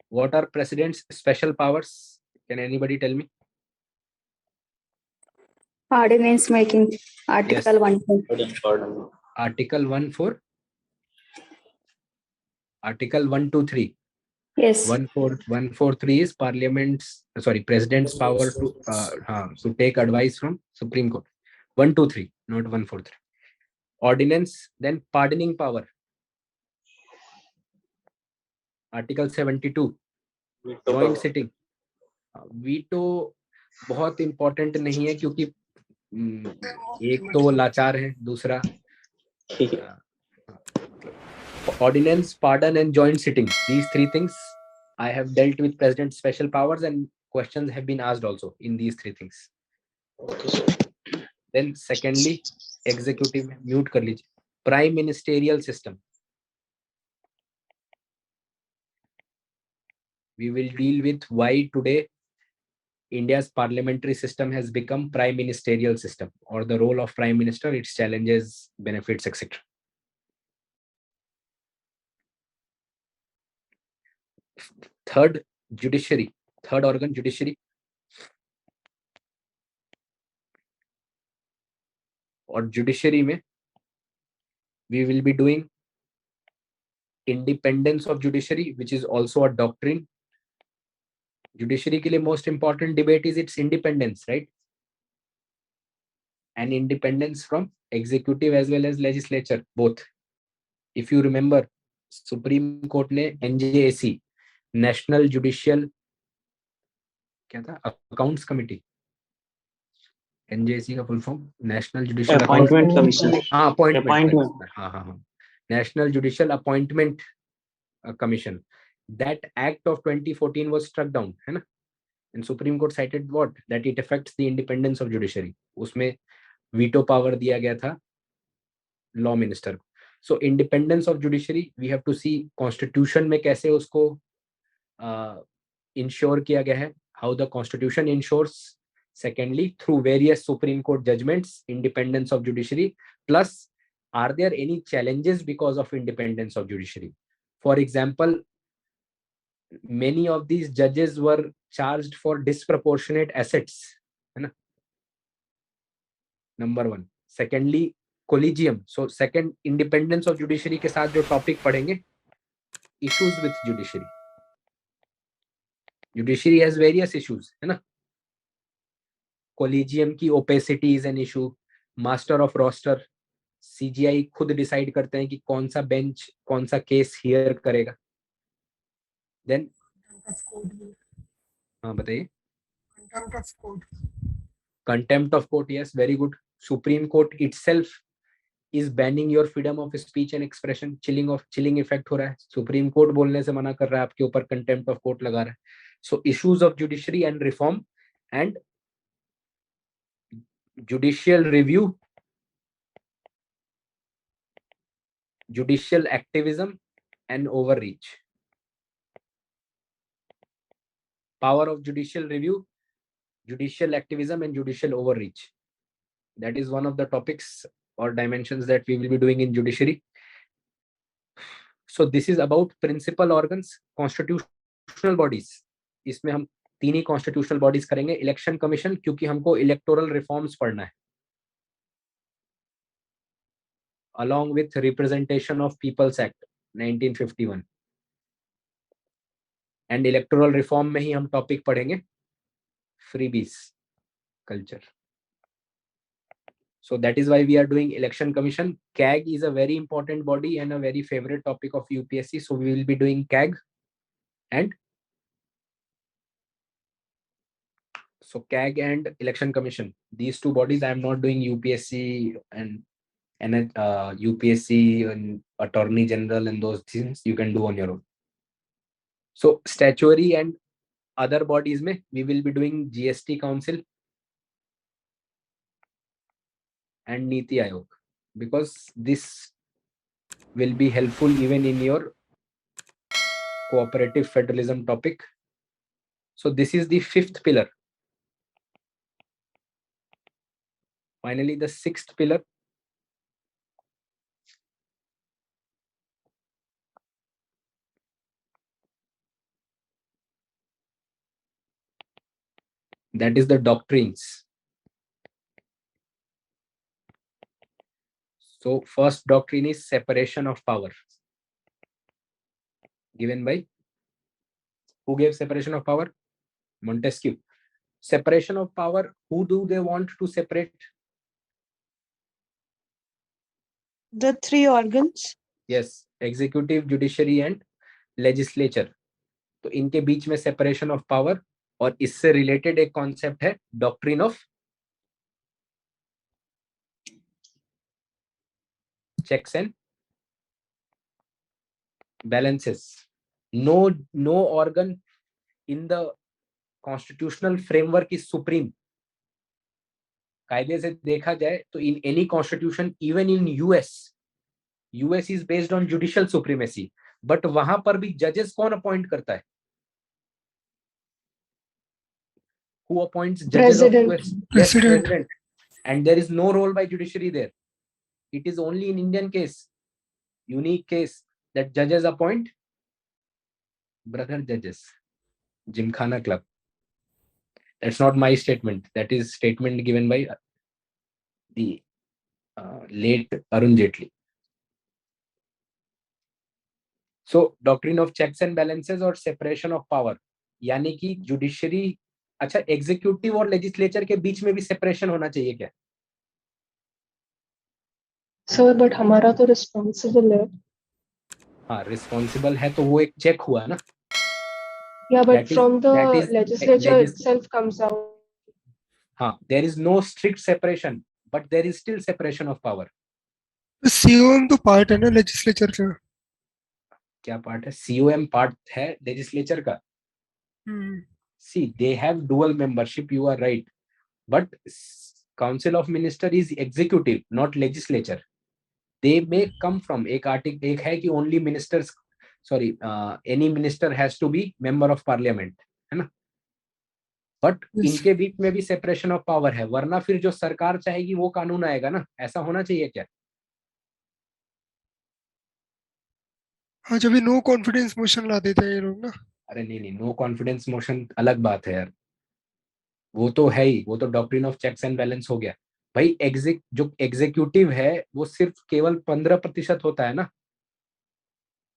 What are president's special powers? Can anybody tell me? Ordinance making. Article 1. Article 1 for Article 123. Yes. 143 is president's power to take advice from Supreme Court. 123, not 143. Ordinance, then pardoning power. Article 72. Joint sitting. Veto बहुत important नहीं है क्योंकि एक तो वो लाचार है, दूसरा ordinance, pardon and joint sitting. These three things I have dealt with president's special powers, and questions have been asked also in these three things. Then secondly, executive, mute कर लीजिए. Prime ministerial system. We will deal with why today India's parliamentary system has become prime ministerial system, or the role of prime minister, its challenges, benefits, etc. Third, judiciary. Third organ, judiciary. और judiciary में we will be doing independence of judiciary, which is also a doctrine. Judiciary के लिए most important debate is its independence, right? And independence from executive as well as legislature, both. If you remember, Supreme Court ने NJAC, National Judicial क्या था, Accounts Committee. NJAC का full form National Judicial Appointment Commission. Appointment. National Judicial Appointment Commission. That Act of 2014 was struck down, है ना? And Supreme Court cited what? That it affects the independence of judiciary. उसमें veto power दिया गया था law minister. So independence of judiciary, we have to see constitution में कैसे उसको ensure किया गया है, how the constitution ensures. Secondly, through various Supreme Court judgments, independence of judiciary. Plus, are there any challenges because of independence of judiciary? For example, many of these judges were charged for disproportionate assets. Number one. Secondly, collegium. So second, independence of judiciary के साथ जो topic पढ़ेंगे, issues with judiciary. Judiciary has various issues, है ना? Collegium की opacity is an issue. Master of roster. CGI खुद decide करते हैं कि कौन सा bench कौन सा case hear करेगा. Then हाँ बताइए. Contempt of court, yes, very good. Supreme Court itself is banning your freedom of speech and expression. Chilling effect हो रहा है. Supreme Court बोलने से मना कर रहा है, आपके ऊपर contempt of court लगा रहा है. So issues of judiciary and reform and judicial review, judicial activism and overreach. Power of judicial review, judicial activism and judicial overreach. That is one of the topics or dimensions that we will be doing in judiciary. So this is about principal organs, constitutional bodies. इसमें हम तीन ही constitutional bodies करेंगे. Election Commission, क्योंकि हमको electoral reforms पढ़ना है, along with Representation of People's Act 1951. And electoral reform में ही हम topic पढ़ेंगे freebies culture. So that is why we are doing Election Commission. CAG is a very important body and a very favorite topic of UPSC. So we will be doing CAG. And so CAG and Election Commission, these two bodies. I am not doing UPSC and UPSC and Attorney General and those things you can do on your own. So statutory and other bodies, we will be doing GST Council, and Niti Aayog, because this will be helpful even in your cooperative federalism topic. So this is the fifth pillar. Finally, the sixth pillar. That is the doctrines. So first doctrine is separation of power. Given by, who gave separation of power? Montesquieu. Separation of power, who do they want to separate? The three organs. Yes, executive, judiciary and legislature. तो इनके बीच में separation of power, और इससे related एक concept है doctrine of checks and balances. No organ in the constitutional framework is supreme. कायदे से देखा जाए तो in any constitution, even in US is based on judicial supremacy, but वहां पर भी judges कौन appoint करता है? Who appoints judges President. of US? Yes, president. And there is no role by judiciary there. It is only in Indian case, unique case, that judges appoint brother judges. Gymkhana Club. That's not my statement. That is statement given by the late Arun Jaitley. So doctrine of checks and balances और separation of power, यानी कि judiciary, अच्छा executive और legislature के बीच में भी separation होना चाहिए क्या? Sir, but हमारा तो responsible है. हाँ, responsible है तो वो एक check हुआ ना? Yeah, but That is- from the that is- legislature itself comes out. हाँ, there is no strict separation, but there is still separation of power. COM तो पार्ट है ना लेजिस्लेचर का. क्या पार्ट है? COM पार्ट है legislature का. See, they have dual membership, you are right. But Council of Minister is executive, not legislature. They may come from, एक article एक है कि only ministers, sorry, any minister has to be member of parliament, है ना? But इनके बीच में भी separation of power है, वरना फिर जो सरकार चाहेगी वो कानून आएगा ना, ऐसा होना चाहिए क्या? हाँ, जब नो कॉन्फिडेंस मोशन ला देते हैं ये लोग ना. अरे नहीं, नो कॉन्फिडेंस मोशन अलग बात है यार, वो तो है ही, वो तो doctrine of checks and balance हो गया भाई. जो एग्जीक्यूटिव है वो सिर्फ केवल 15% होता है ना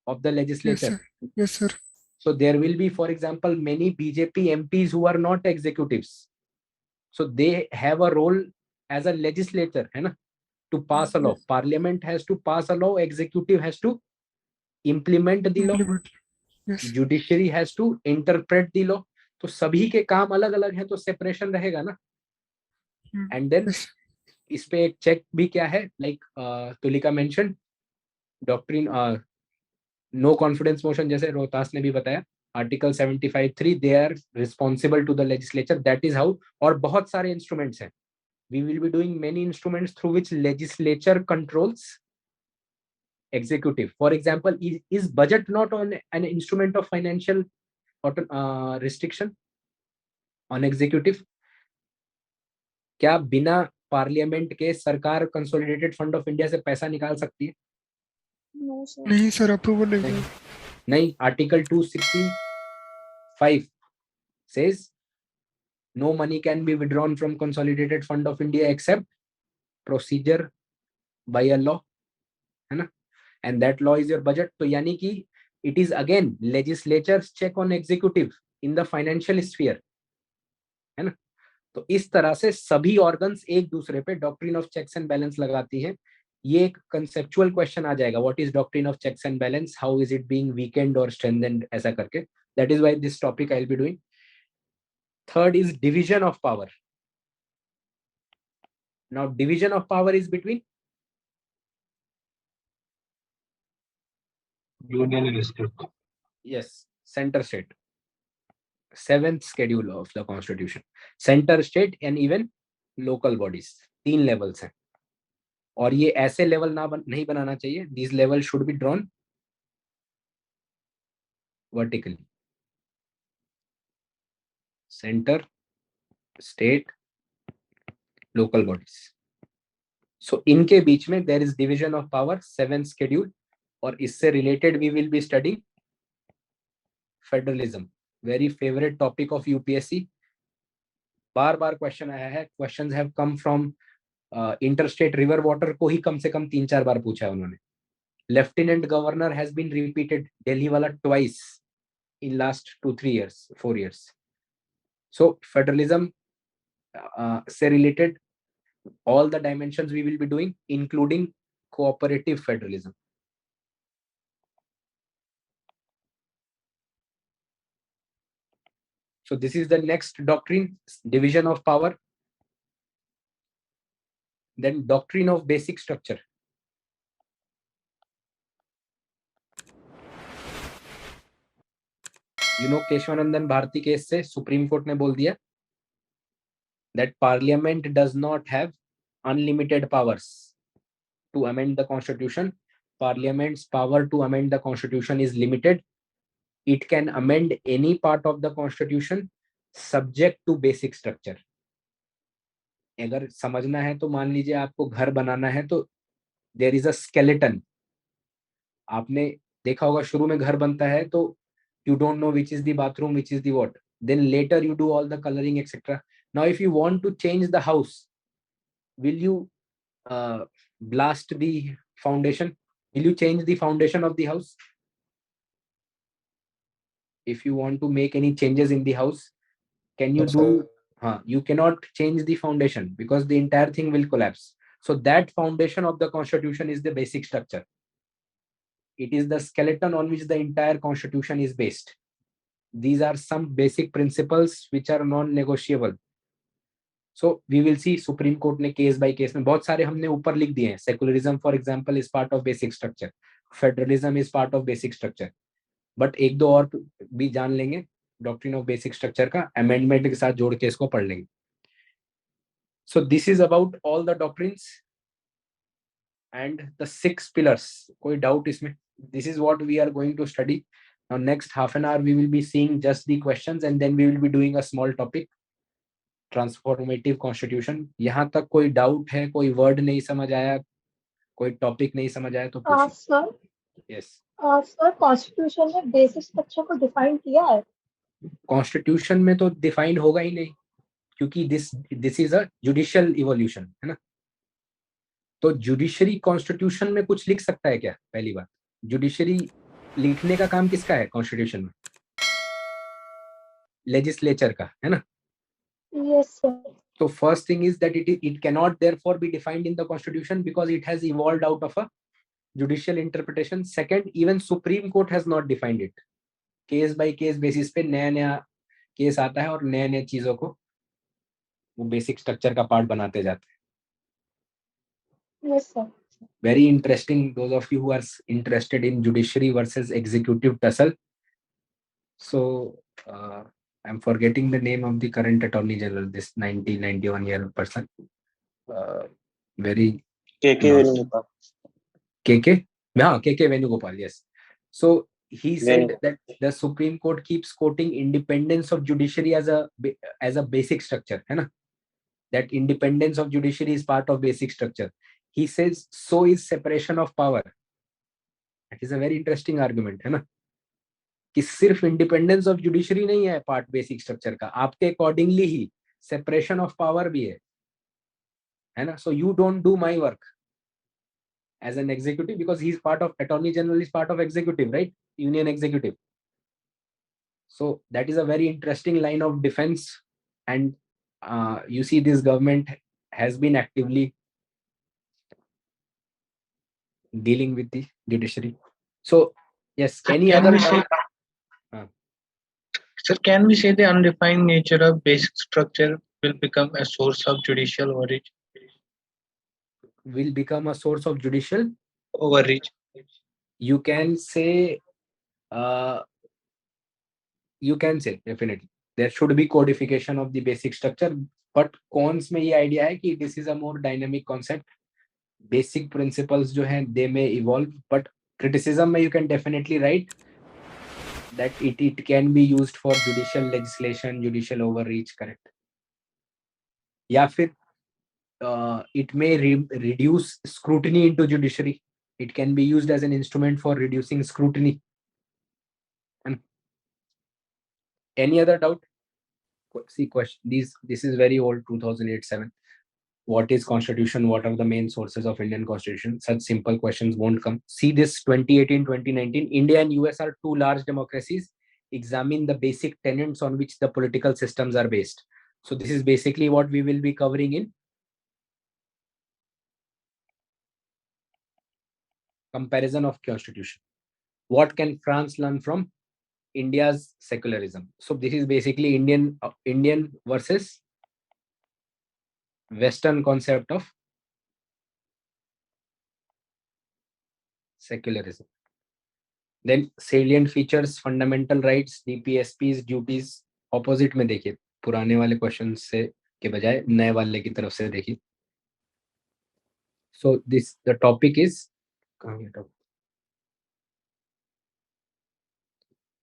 of the legislature. Yes sir. So there will be, for example, many BJP MPs who are not executives. So they have a role as a legislator, है ना, to pass a law. Parliament has to pass a law. Executive has to implement the law. Judiciary has to interpret the law. तो सभी के काम अलग अलग हैं, तो सेपरेशन रहेगा ना. एंड देन इस पे एक चेक भी क्या है, like Tulika mention doctrine no confidence motion, जैसे रोहतास ने भी बताया, article 75(3) they are responsible to the legislature. That is how. और बहुत सारे इंस्ट्रूमेंट्स हैं. We will be doing many instruments through which legislature controls executive. For example, is budget not on an instrument of financial restriction on executive? क्या बिना parliament के सरकार consolidated fund of India से पैसा निकाल सकती है? नहीं सर, अप्रूवल नहीं. Article 265 says no money can be withdrawn from consolidated fund of India except procedure by a law, है ना, and that law is your budget. तो यानी कि it is again legislature's check on executive in the financial sphere, है ना. तो इस तरह से सभी ऑर्गन्स एक दूसरे पे doctrine of checks and balance लगाती है. ये एक कंसेप्चुअल क्वेश्चन आ जाएगा, what is doctrine of checks and balance, how is it being weakened और स्ट्रेंथेंड, ऐसा करके. That is why this topic I will be doing. Third is division of power. Now division of power is between Union and state. yes, center state. 7th schedule of the constitution. Center, state and even local bodies. 3 levels हैं. और ये ऐसे level नहीं बनाना चाहिए. These levels should be drawn vertically. Center, state, local bodies. So इनके बीच में there is division of power, 7th schedule, और इससे related we will be studying federalism. Very favourite topic of UPSC. Bar bar question आया है. Questions have come from interstate river water को ही कम से कम 3-4 बार पूछा है उन्होंने. Lieutenant governor has been repeated, Delhi वाला twice in last 2-3 years, 4 years. So federalism से related all the dimensions we will be doing, including cooperative federalism. So this is the next doctrine, division of power. Then doctrine of basic structure. You know, Kesavananda Bharati case से supreme court ने बोल दिया that parliament does not have unlimited powers to amend the constitution. Parliament's power to amend the constitution is limited. It can amend any part of the constitution subject to basic structure. अगर समझना है तो मान लीजिए आपको घर बनाना है तो there is a skeleton. आपने देखा होगा शुरू में घर बनता है तो you don't know which is the bathroom, which is the what. Then later you do all the coloring, etc. Now if you want to change the house, will you blast the foundation? Will you change the foundation of the house? If you want to make any changes in the house, can you do? You cannot change the foundation because the entire thing will collapse. So that foundation of the constitution is the basic structure. It is the skeleton on which the entire constitution is based. These are some basic principles which are non-negotiable. So we will see Supreme Court ने case by case में बहुत सारे हमने ऊपर लिख दिए हैं. Secularism, for example, is part of basic structure. Federalism is part of basic structure. But एक दो और भी जान लेंगे doctrine of basic structure का, amendment के साथ जोड़ के इसको पढ़ लेंगे. So this is about all the doctrines and the 6 pillars. कोई doubt इसमें? This is what we are going to study. Now next half an hour we will be seeing just the questions and then we will be doing a small topic. Transformative constitution. यहाँ तक कोई doubt है, कोई word नहीं समझ आया, कोई topic नहीं समझ आया तो पूछिए. सर यस सर कॉन्स्टिट्यूशन में बेसिक स्ट्रक्चर को डिफाइन किया है? कॉन्स्टिट्यूशन में तो डिफाइन होगा ही नहीं क्योंकि this is a judicial evolution है ना. तो जुडिशरी कॉन्स्टिट्यूशन में कुछ लिख सकता है क्या? पहली बात, जुडिशरी लिखने का काम किसका है कॉन्स्टिट्यूशन में? लेजिस्लेचर का है ना. Yes, sir. So first thing is that it cannot therefore be defined in the constitution because it has evolved out of a judicial interpretation. Second, even Supreme Court has not defined it. Case by case basis पे नया नया case आता है और नए नए चीजों को वो बेसिक स्ट्रक्चर का पार्ट बनाते जाते हैं. Yes, sir. Very interesting. Those of you who are interested in judiciary versus executive tussle. So I'm forgetting the name of the current attorney general, this 91-year-old person. Very Venugopal. KK Venugopal, yes. So he said that the Supreme Court keeps quoting independence of judiciary as a basic structure, है ना? That independence of judiciary is part of basic structure. He says so is separation of power. That is a very interesting argument, है ना? कि सिर्फ independence of judiciary नहीं है part basic structure का, आपके अकॉर्डिंगली ही सेपरेशन ऑफ पावर भी है ना. So you don't do my work as an executive because he is part of attorney general is part of executive, right? Union executive. So that is a very interesting line of defence and you see this government has been actively dealing with the judiciary. So yes, any other Sir, can we say the undefined nature of basic structure will become a source of judicial overreach? Will become a source of judicial Overreach. You can say definitely there should be codification of the basic structure, but cons में ये idea है कि this is a more dynamic concept. basic principles जो हैं they may evolve, but criticism में you can definitely write that it can be used for judicial legislation, judicial overreach, correct? या फिर it may reduce scrutiny into judiciary. It can be used as an instrument for reducing scrutiny. And any other doubt? See, question. This is very old, 2008-7. What is constitution? What are the main sources of Indian constitution? Such simple questions won't come. See this 2018-2019. India and US are two large democracies. Examine the basic tenets on which the political systems are based. So this is basically what we will be covering in comparison of constitution. What can France learn from India's secularism? So this is basically Indian versus Western concept of secularism. Then salient features, fundamental rights, DPSPs, duties. Opposite में देखिए, पुराने वाले question से के बजाय नए वाले की तरफ से देखिए. So the topic is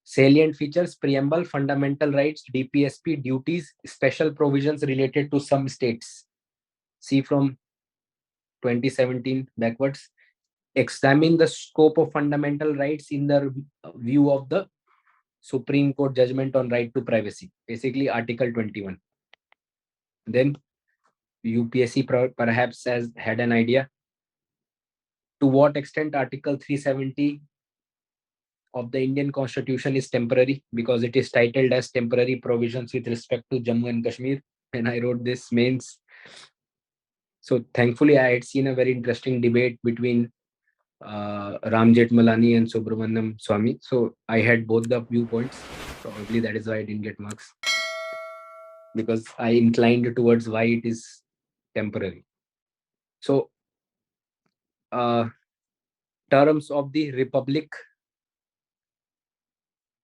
salient features, preamble, fundamental rights, DPSP, duties, special provisions related to some states. See from 2017 backwards. Examine the scope of fundamental rights in the view of the Supreme Court judgment on right to privacy, basically Article 21. Then UPSC perhaps has had an idea to what extent Article 370 of the Indian Constitution is temporary, because it is titled as temporary provisions with respect to Jammu and Kashmir. And I wrote this mains. So thankfully, I had seen a very interesting debate between Ram Jetmalani and Subramaniam Swamy. So I had both the viewpoints. Probably that is why I didn't get marks, because I inclined towards why it is temporary. So terms of the Republic,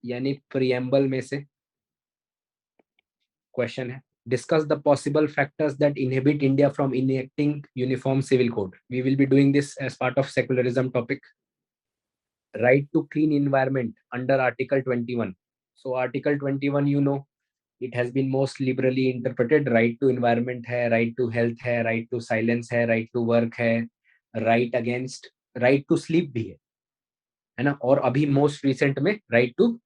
यानी preamble में से question है. Discuss the possible factors that inhibit India from enacting uniform civil code. We will be doing this as part of secularism topic. Right to clean environment under Article 21. So Article 21, you know, it has been most liberally interpreted. Right to environment है, right to health है, right to silence है, right to work है, right to sleep भी है ना? और अभी most recent में right to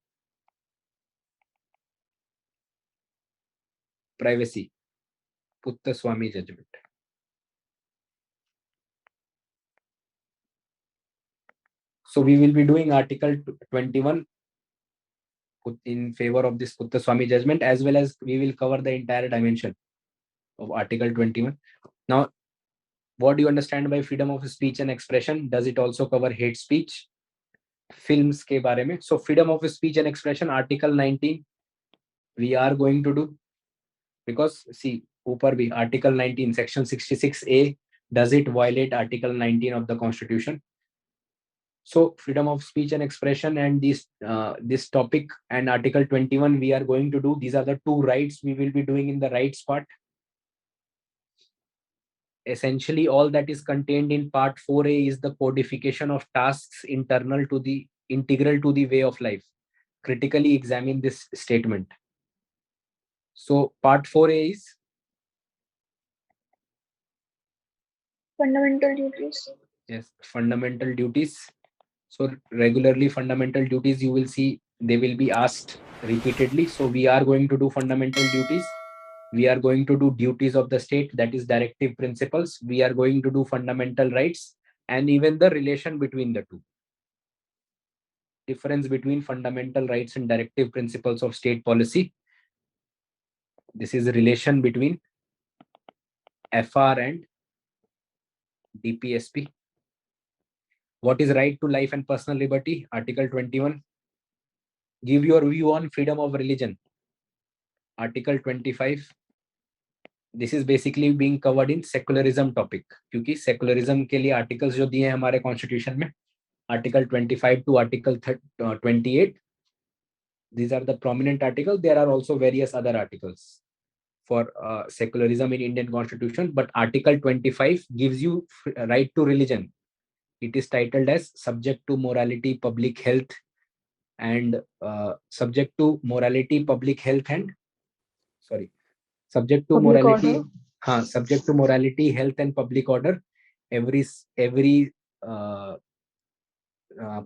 privacy, Puttaswamy judgment. So we will be doing Article 21 in favor of this Puttaswamy judgment, as well as we will cover the entire dimension of Article 21. Now, what do you understand by freedom of speech and expression? Does it also cover hate speech? Films के बारे में. So freedom of speech and expression, Article 19, we are going to do, because see, ऊपर भी Article 19, Section 66A, does it violate Article 19 of the Constitution? So freedom of speech and expression and this topic and Article 21 we are going to do. These are the two rights we will be doing in the rights part. Essentially, all that is contained in Part 4A is the codification of tasks integral to the way of life. Critically examine this statement. So Part 4A is Fundamental duties. Yes, fundamental duties. So regularly fundamental duties, you will see they will be asked repeatedly. So we are going to do fundamental duties. We are going to do duties of the state, that is directive principles. We are going to do fundamental rights and even the relation between the two. Difference between fundamental rights and directive principles of state policy. This is a relation between FR and DPSP. What is right to life and personal liberty? Article 21. Give your view on freedom of religion. Article 25. This is basically being covered in secularism topic, क्योंकि secularism के लिए articles जो दिए हैं हमारे constitution में, Article 25 to Article 28. These are the prominent articles. There are also various other articles. for secularism in Indian Constitution, but Article 25 gives you right to religion. It is titled as subject to morality, public health, and subject to morality, public health, and subject to Public morality, order. subject to morality, health, and public order. Every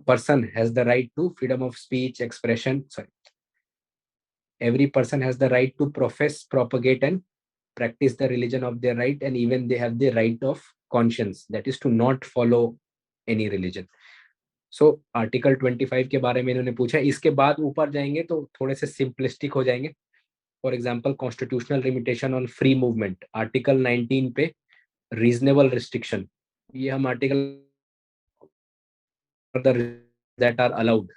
person has the right to freedom of speech, expression. Every person has the right to profess, propagate, and practice the religion of their right, and even they have the right of conscience, that is to not follow any religion. So article 25 के बारे में इन्होंने पूछा. इसके बाद ऊपर जाएंगे तो थोड़े से सिंपलिस्टिक हो जाएंगे. For example constitutional limitation on free movement, article 19 पे रीजनेबल रिस्ट्रिक्शन. ये हम article that are allowed.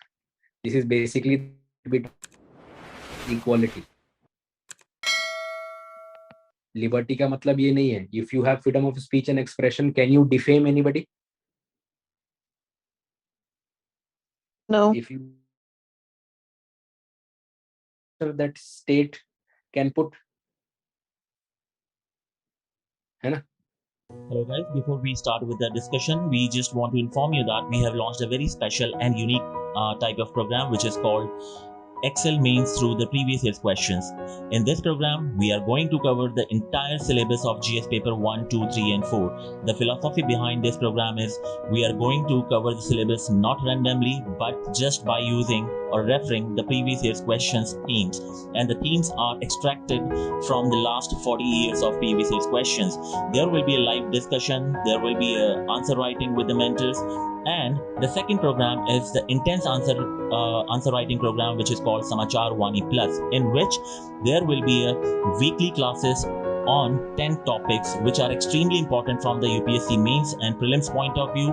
This is basically equality. Liberty का मतलब ये नहीं है if you have freedom of speech and expression can you defame anybody. No. If you that state can put, है ना. Hello guys, before we start with the discussion, we just want to inform you that we have launched a very special and unique type of program which is called Excel Mains through the previous year's questions. In this program, we are going to cover the entire syllabus of GS paper 1, 2, 3 and 4. The philosophy behind this program is we are going to cover the syllabus not randomly but just by using or referring the previous year's questions themes, and the themes are extracted from the last 40 years of previous year's questions. There will be a live discussion, there will be a answer writing with the mentors, and the second program is the intense answer writing program which is called Samachar Vani Plus, in which there will be a weekly classes on 10 topics which are extremely important from the UPSC mains and prelims point of view.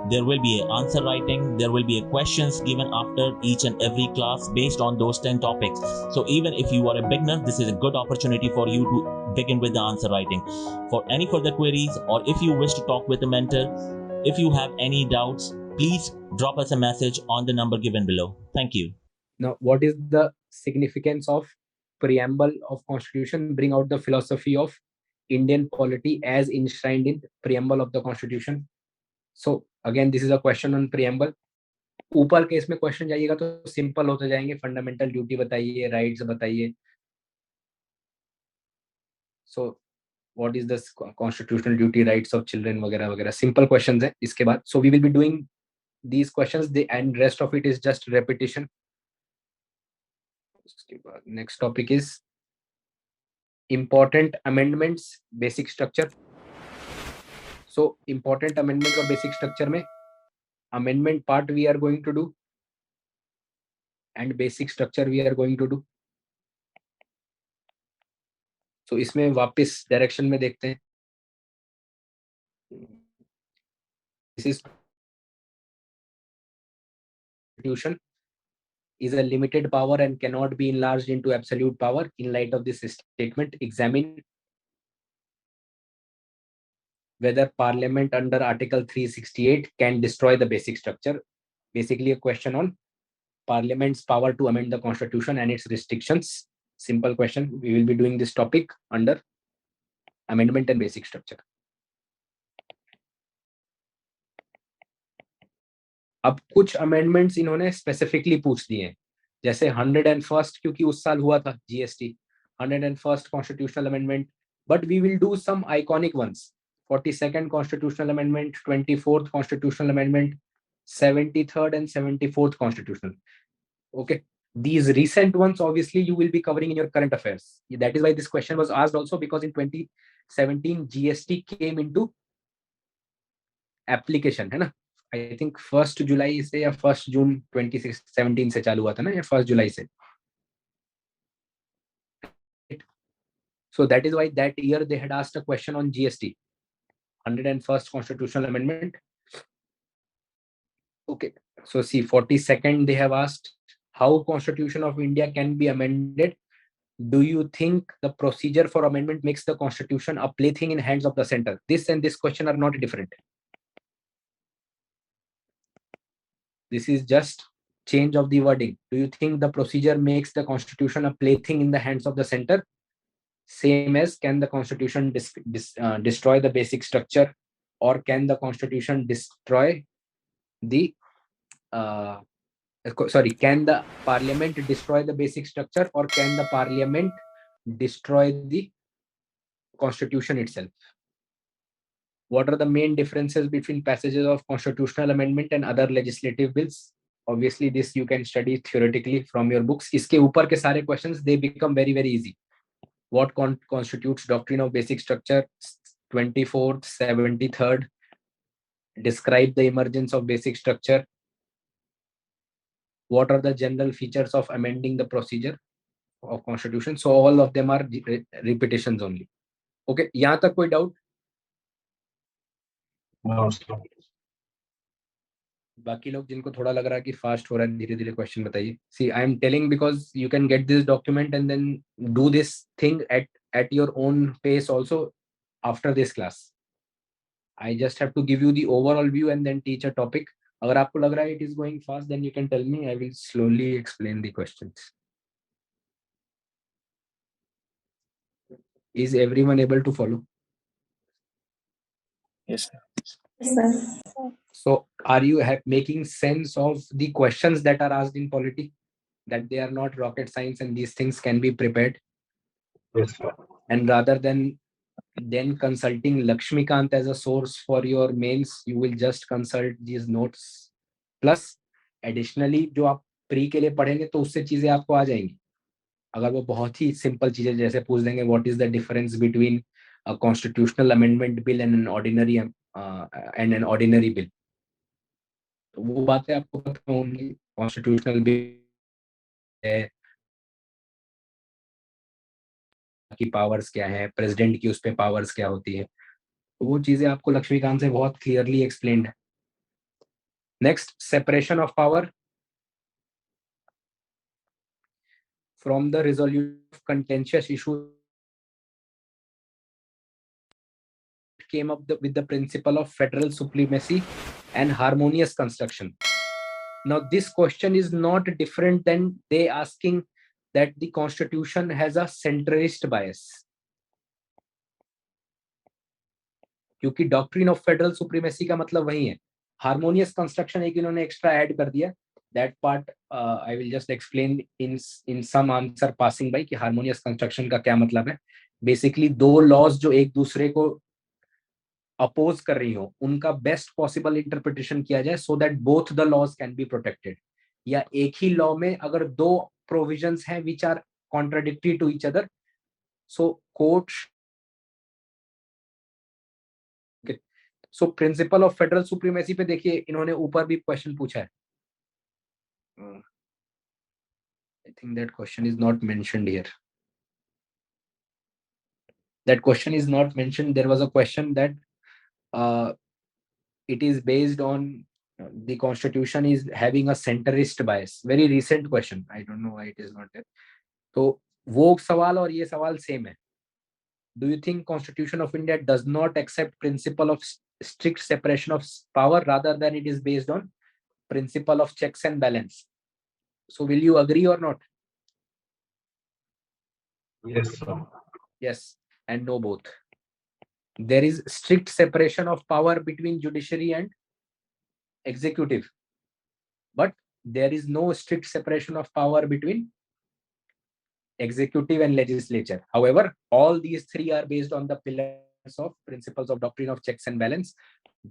There will be an answer writing, there will be a questions given after each and every class based on those 10 topics. So even if you are a beginner, this is a good opportunity for you to begin with the answer writing. For any further queries or if you wish to talk with a mentor, if you have any doubts, please drop us a message on the number given below. Thank you. Now, what is the significance of preamble of Constitution? Bring out the philosophy of Indian polity as enshrined in preamble of the Constitution. So again, this is a question on preamble. ऊपर के इसमें question जाइएगा तो simple होते जाएंगे. Fundamental duty बताइए, rights बताइए. So what is the constitutional duty, rights of children, वगैरह वगैरह. सिंपल क्वेश्चंस है इसके बाद. So we will be doing these questions, and rest of it is just repetition. Next topic is important amendments, basic structure. So important amendment or basic structure में amendment part we are going to do and basic structure we are going to do. So इसमें वापस direction में देखते हैं. This is Constitution is a limited power and cannot be enlarged into absolute power. In light of this statement, examine whether Parliament under Article 368 can destroy the basic structure. Basically, a question on Parliament's power to amend the Constitution and its restrictions. Simple question. We will be doing this topic under amendment and basic structure. अब कुछ amendments इन्होंने specifically पूछ दिए हैं, जैसे 101st, क्योंकि उस साल हुआ था GST, 101st constitutional amendment, but we will do some iconic ones. 42nd constitutional amendment, 24th constitutional amendment, 73rd and 74th constitutional. Okay, these recent ones obviously you will be covering in your current affairs. That is why this question was asked also, because in 2017 GST came into application, है ना. I think 1st जुलाई से या 1st जून 2017 से चालू हुआ था ना, या 1st जुलाई से. So that is why that year they had asked a question on GST, 101st constitutional amendment. Okay, so see, 42nd they have asked how Constitution of India can be amended. Do you think the procedure for amendment makes the Constitution a plaything in hands of the center? This and this question are not different. This is just change of the wording. Do you think the procedure makes the Constitution a plaything in the hands of the center? same as can the constitution destroy the basic structure, or can the constitution destroy the can the parliament destroy the basic structure, or can the parliament destroy the constitution itself? What are the main differences between passages of constitutional amendment and other legislative bills? Obviously this you can study theoretically from your books. Iske upar ke sare questions, they become very very easy. What constitutes doctrine of basic structure? 24th, 73rd. Describe the emergence of basic structure. What are the general features of amending the procedure of constitution? So all of them are repetitions only. Okay, yahan tak koi doubt? No, sir. बाकी लोग जिनको थोड़ा लग रहा है कि fast हो रहा है, धीरे धीरे क्वेश्चन बताइए. See I am telling because you can get this document and then do this thing at your own pace also after this class. I just have to give you the overall view and then teach a topic. अगर आपको लग रहा है it is going fast, then you can tell me. I will slowly explain the questions. Is everyone able to follow? Yes, sir. Sir. So are you making sense of the questions that are asked in polity, that they are not rocket science and these things can be prepared? Yes, sir. And rather than consulting Lakshmikant as a source for your mains, you will just consult these notes. Plus additionally जो आप pre के लिए पढ़ेंगे तो उससे चीजें आपको आ जाएंगी. अगर वो बहुत ही सिंपल चीजें जैसे पूछ देंगे what is the difference between a constitutional amendment bill and an ordinary bill, तो वो बातें आपको पता होंगी. कॉन्स्टिट्यूशनल बिल है, की पावर्स क्या है, प्रेसिडेंट की उस पे पावर्स क्या होती है, तो वो चीजें आपको लक्ष्मीकांत से बहुत क्लियरली एक्सप्लेन्ड है. Next, separation of power. From the resolution of contentious issue came up with the principle of federal supremacy and harmonious construction. Now this question is not different than they asking that the constitution has a centralist bias, क्योंकि doctrine of federal supremacy का मतलब वही है. Harmonious construction एक इन्होंने extra add कर दिया. That part I will just explain in some answer passing by कि हार्मोनियस कंस्ट्रक्शन का क्या मतलब है. बेसिकली दो लॉज जो एक दूसरे को अपोज कर रही हो, उनका बेस्ट पॉसिबल इंटरप्रिटेशन किया जाए so that both the laws can be protected. या एक ही लॉ में अगर दो प्रोविजंस हैं which are contradictory to each other, so court. So principle of federal supremacy पे देखिए इन्होंने ऊपर भी क्वेश्चन पूछा है. I think that question is not mentioned here. That question is not mentioned. There was a question that it is based on the constitution is having a centrist bias. Very recent question. I don't know why it is not there. तो वो सवाल और ये सवाल same है. Do you think Constitution of India does not accept principle of strict separation of power, rather than it is based on principle of checks and balance? So will you agree or not? Yes, sir. Yes and no both. There is strict separation of power between judiciary and executive, but there is no strict separation of power between executive and legislature. However, all these three are based on the pillars of principles of doctrine of checks and balance.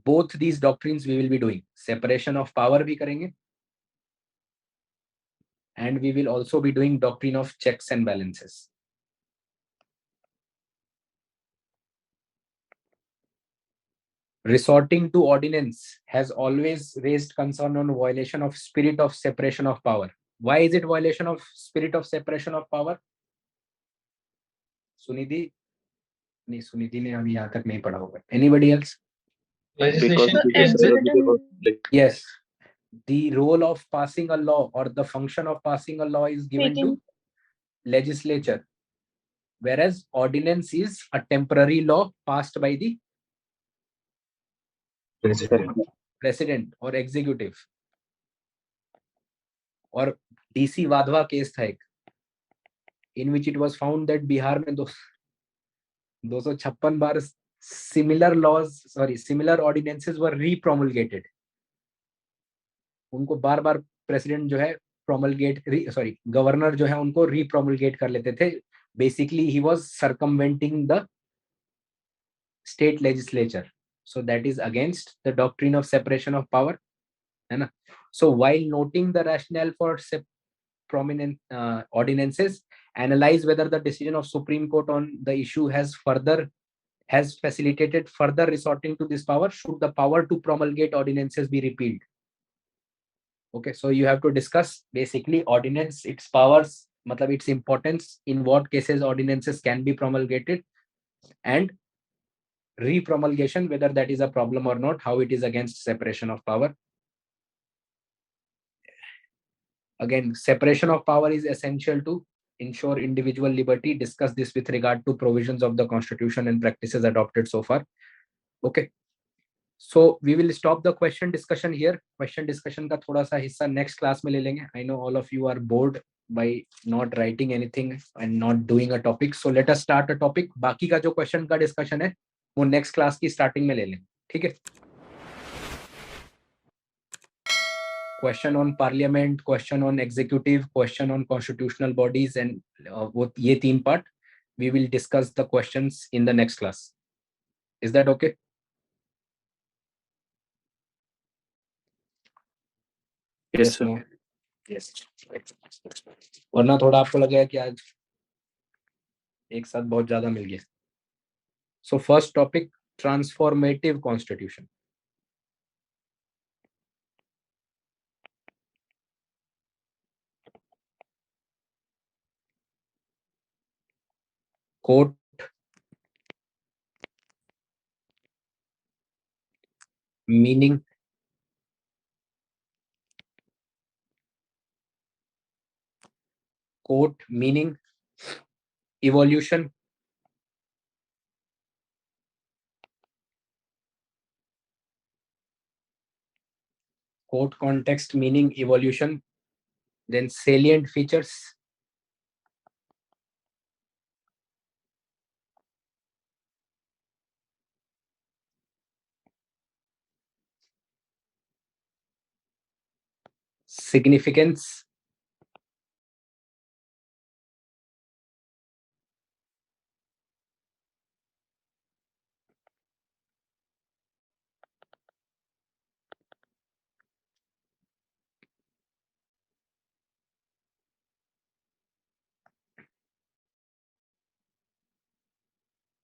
Both these doctrines we will be doing. Separation of power bhi karenge, and we will also be doing doctrine of checks and balances. Resorting to ordinance has always raised concern on violation of spirit of separation of power. Why is it violation of spirit of separation of power? Sunidhi? नहीं, सुनिधि ने अभी यहाँ तक नहीं पढ़ा होगा. Anybody else? Legislation. Yes. The role of passing a law or the function of passing a law is given to legislature, whereas ordinance is a temporary law passed by the president or executive. और DC Wadhwa case था एक, in which it was found that Bihar में 256 बार similar ordinances were repromulgated. उनको बार बार president जो है governor जो है उनको रीप्रोमulgate कर लेते थे. Basically he was circumventing the state legislature, so that is against the doctrine of separation of power, है ना. So while noting the rationale for prominent ordinances, analyze whether the decision of Supreme Court on the issue has facilitated further resorting to this power should the power to promulgate ordinances be repealed. Okay, so you have to discuss basically ordinance, its powers, matlab its importance, in what cases ordinances can be promulgated, and repromulgation, whether that is a problem or not, how it is against separation of power. Again, separation of power is essential to ensure individual liberty. Discuss this with regard to provisions of the Constitution and practices adopted so far. Okay. So we will stop the question discussion here. Question discussion का थोड़ा सा हिस्सा next class में ले लेंगे. I know all of you are bored by not writing anything and not doing a topic. So let us start a topic. बाकी का जो question का discussion है वो next class की starting में ले लेंगे. ठीक है? Question on parliament, question on executive, question on constitutional bodies, and वो ये 3 part we will discuss the questions in the next class. Is that okay? Yes, sir. No? Yes. वरना थोड़ा आपको लगेगा कि आज एक साथ बहुत ज्यादा मिल गया. So first topic, transformative constitution. Court meaning, evolution, court context meaning evolution, then salient features, significance,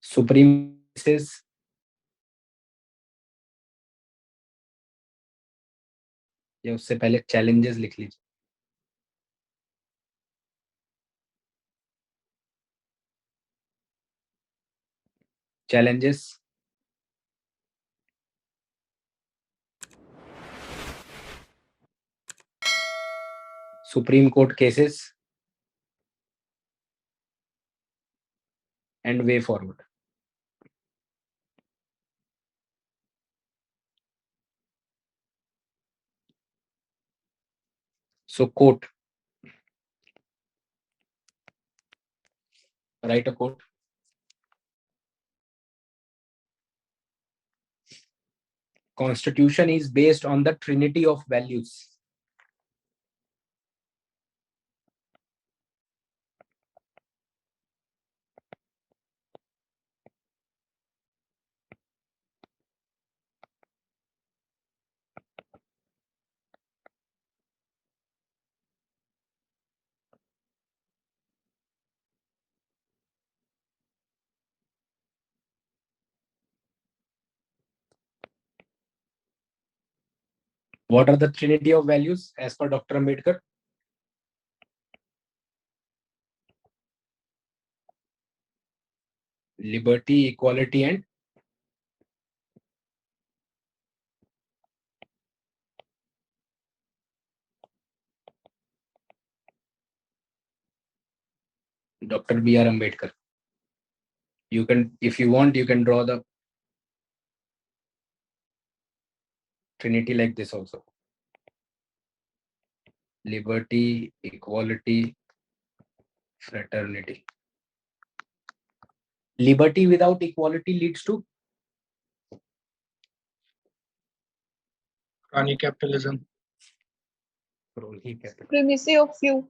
supremacies, या उससे पहले challenges लिख लीजिए. Challenges, Supreme Court cases, and way forward. So quote, write a quote. Constitution is based on the trinity of values. What are the trinity of values as per Dr. Ambedkar? Liberty, equality, and Dr. B.R. Ambedkar. You can, if you want, you can draw the trinity like this also. Liberty, equality, fraternity. Liberty without equality leads to crony capitalism. Supremacy of few.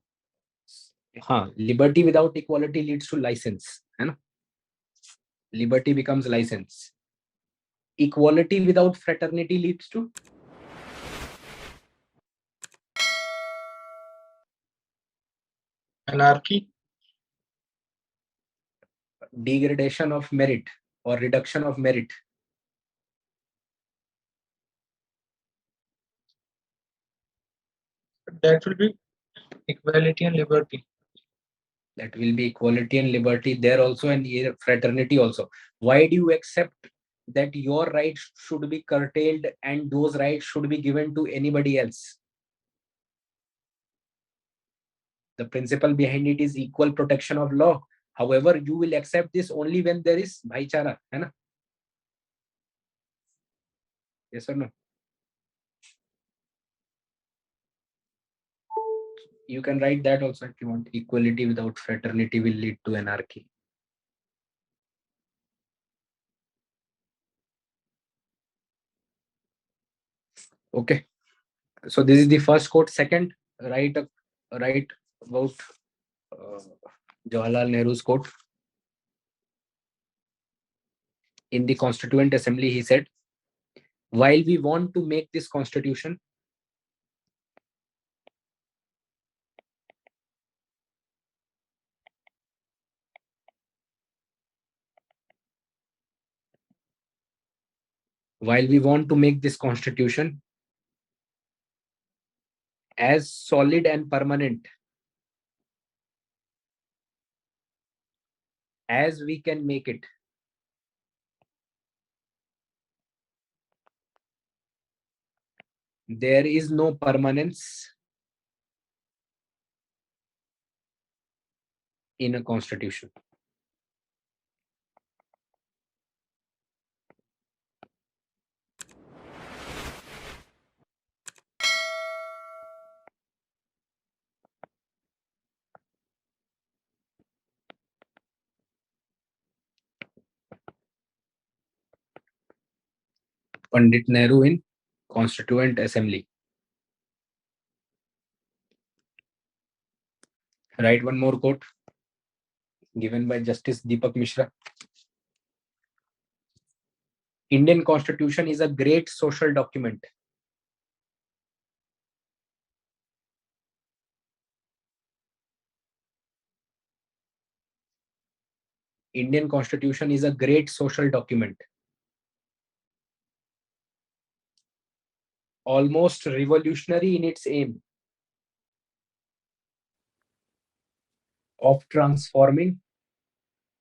हाँ, liberty without equality leads to license, है ना? Liberty becomes license. Equality without fraternity leads to Anarchy. degradation of merit or reduction of merit. That will be equality and liberty. That will be equality and liberty there also, and fraternity also. Why do you accept that your rights should be curtailed and those rights should be given to anybody else? The principle behind it is equal protection of law. However, you will accept this only when there is bhaichara, hai na? Yes or no? You can write that also if you want. Equality without fraternity will lead to anarchy. Okay. So this is the first quote. Second, write about Jawaharlal Nehru's quote. In the Constituent Assembly, he said, while we want to make this constitution, as solid and permanent as we can make it, there is no permanence in a constitution. Pandit Nehru in Constituent Assembly. Write one more quote given by Justice Deepak Mishra. Indian Constitution is a great social document. Indian Constitution is a great social document. Almost revolutionary in its aim of transforming,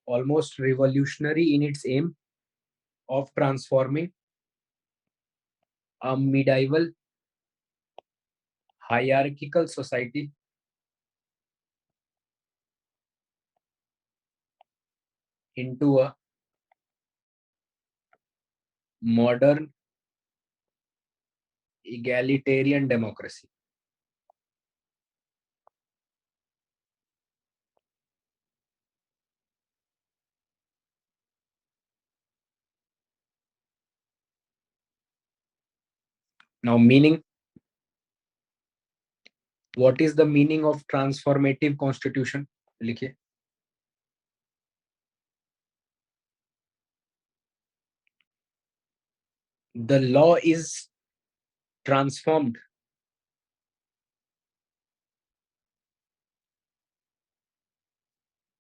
almost revolutionary in its aim of transforming a medieval hierarchical society into a modern egalitarian democracy. Now, meaning. What is the meaning of transformative constitution? लिखिए. The law is transformed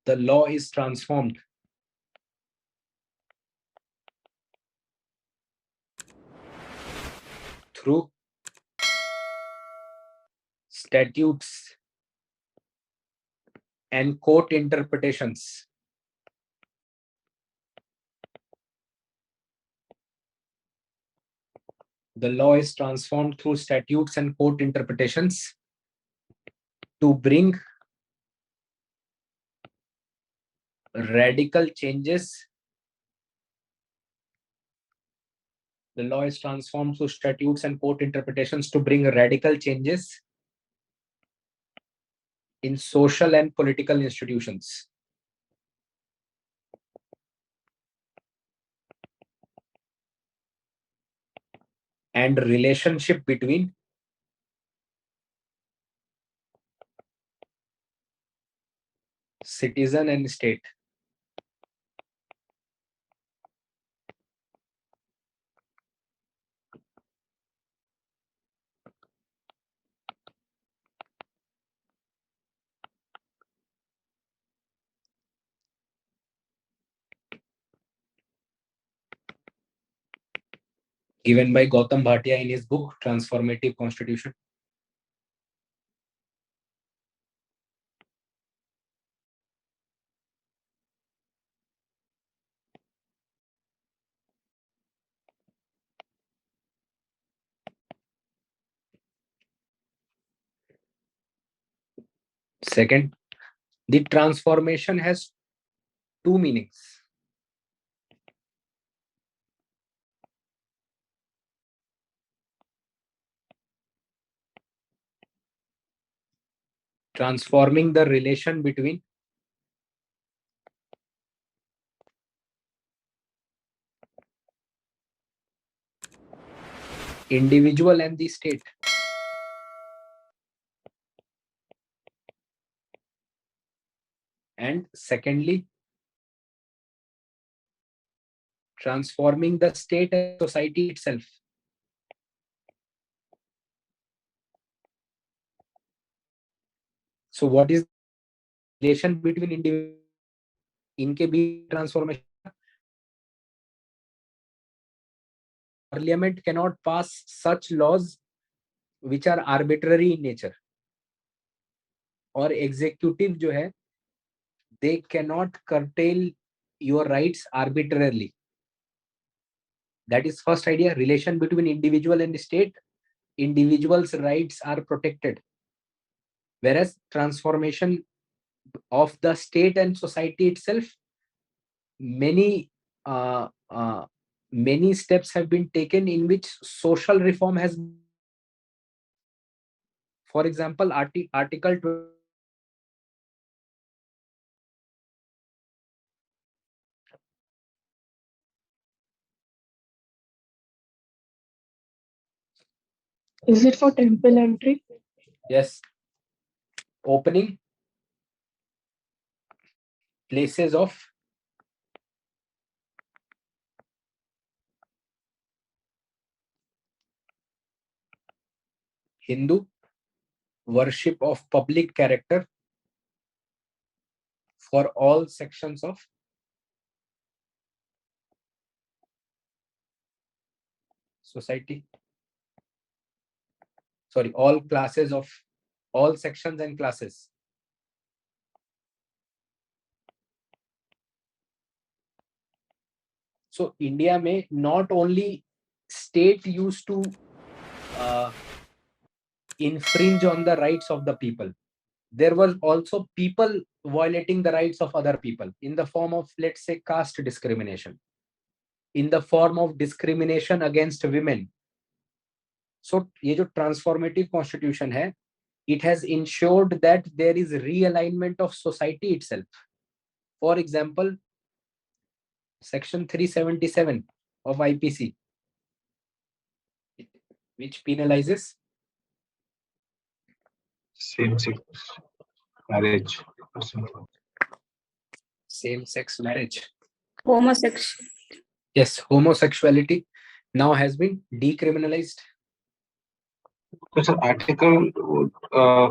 the law is transformed through statutes and court interpretations. The law is transformed through statutes and court interpretations to bring radical changes. The law is transformed through statutes and court interpretations to bring radical changes in social and political institutions. and relationship between citizen and state. Given by Gautam Bhatia in his book Transformative Constitution. Second, the transformation has two meanings. Transforming the relation between individual and the state. And secondly, transforming the state and society itself. So what is the relation between individuals? इनके बीच transformation. Parliament cannot pass such laws which are arbitrary in nature. और executive जो है, they cannot curtail your rights arbitrarily. That is first idea, relation between individual and state. Individuals' rights are protected. Whereas transformation of the state and society itself, many steps have been taken in which social reform has. For example, Article 12. Is it for temple entry? Yes. Opening places of Hindu worship of public character for all sections of society. Sorry, all classes of all sections and classes. So India may not only state used to infringe on the rights of the people. There was also people violating the rights of other people in the form of, let's say, caste discrimination, in the form of discrimination against women. So ये जो transformative constitution है, it has ensured that there is realignment of society itself. For example, section 377 of IPC, which penalizes Same-sex marriage. or something. same-sex marriage. Homosexual. Yes, homosexuality now has been decriminalized. But sir, Article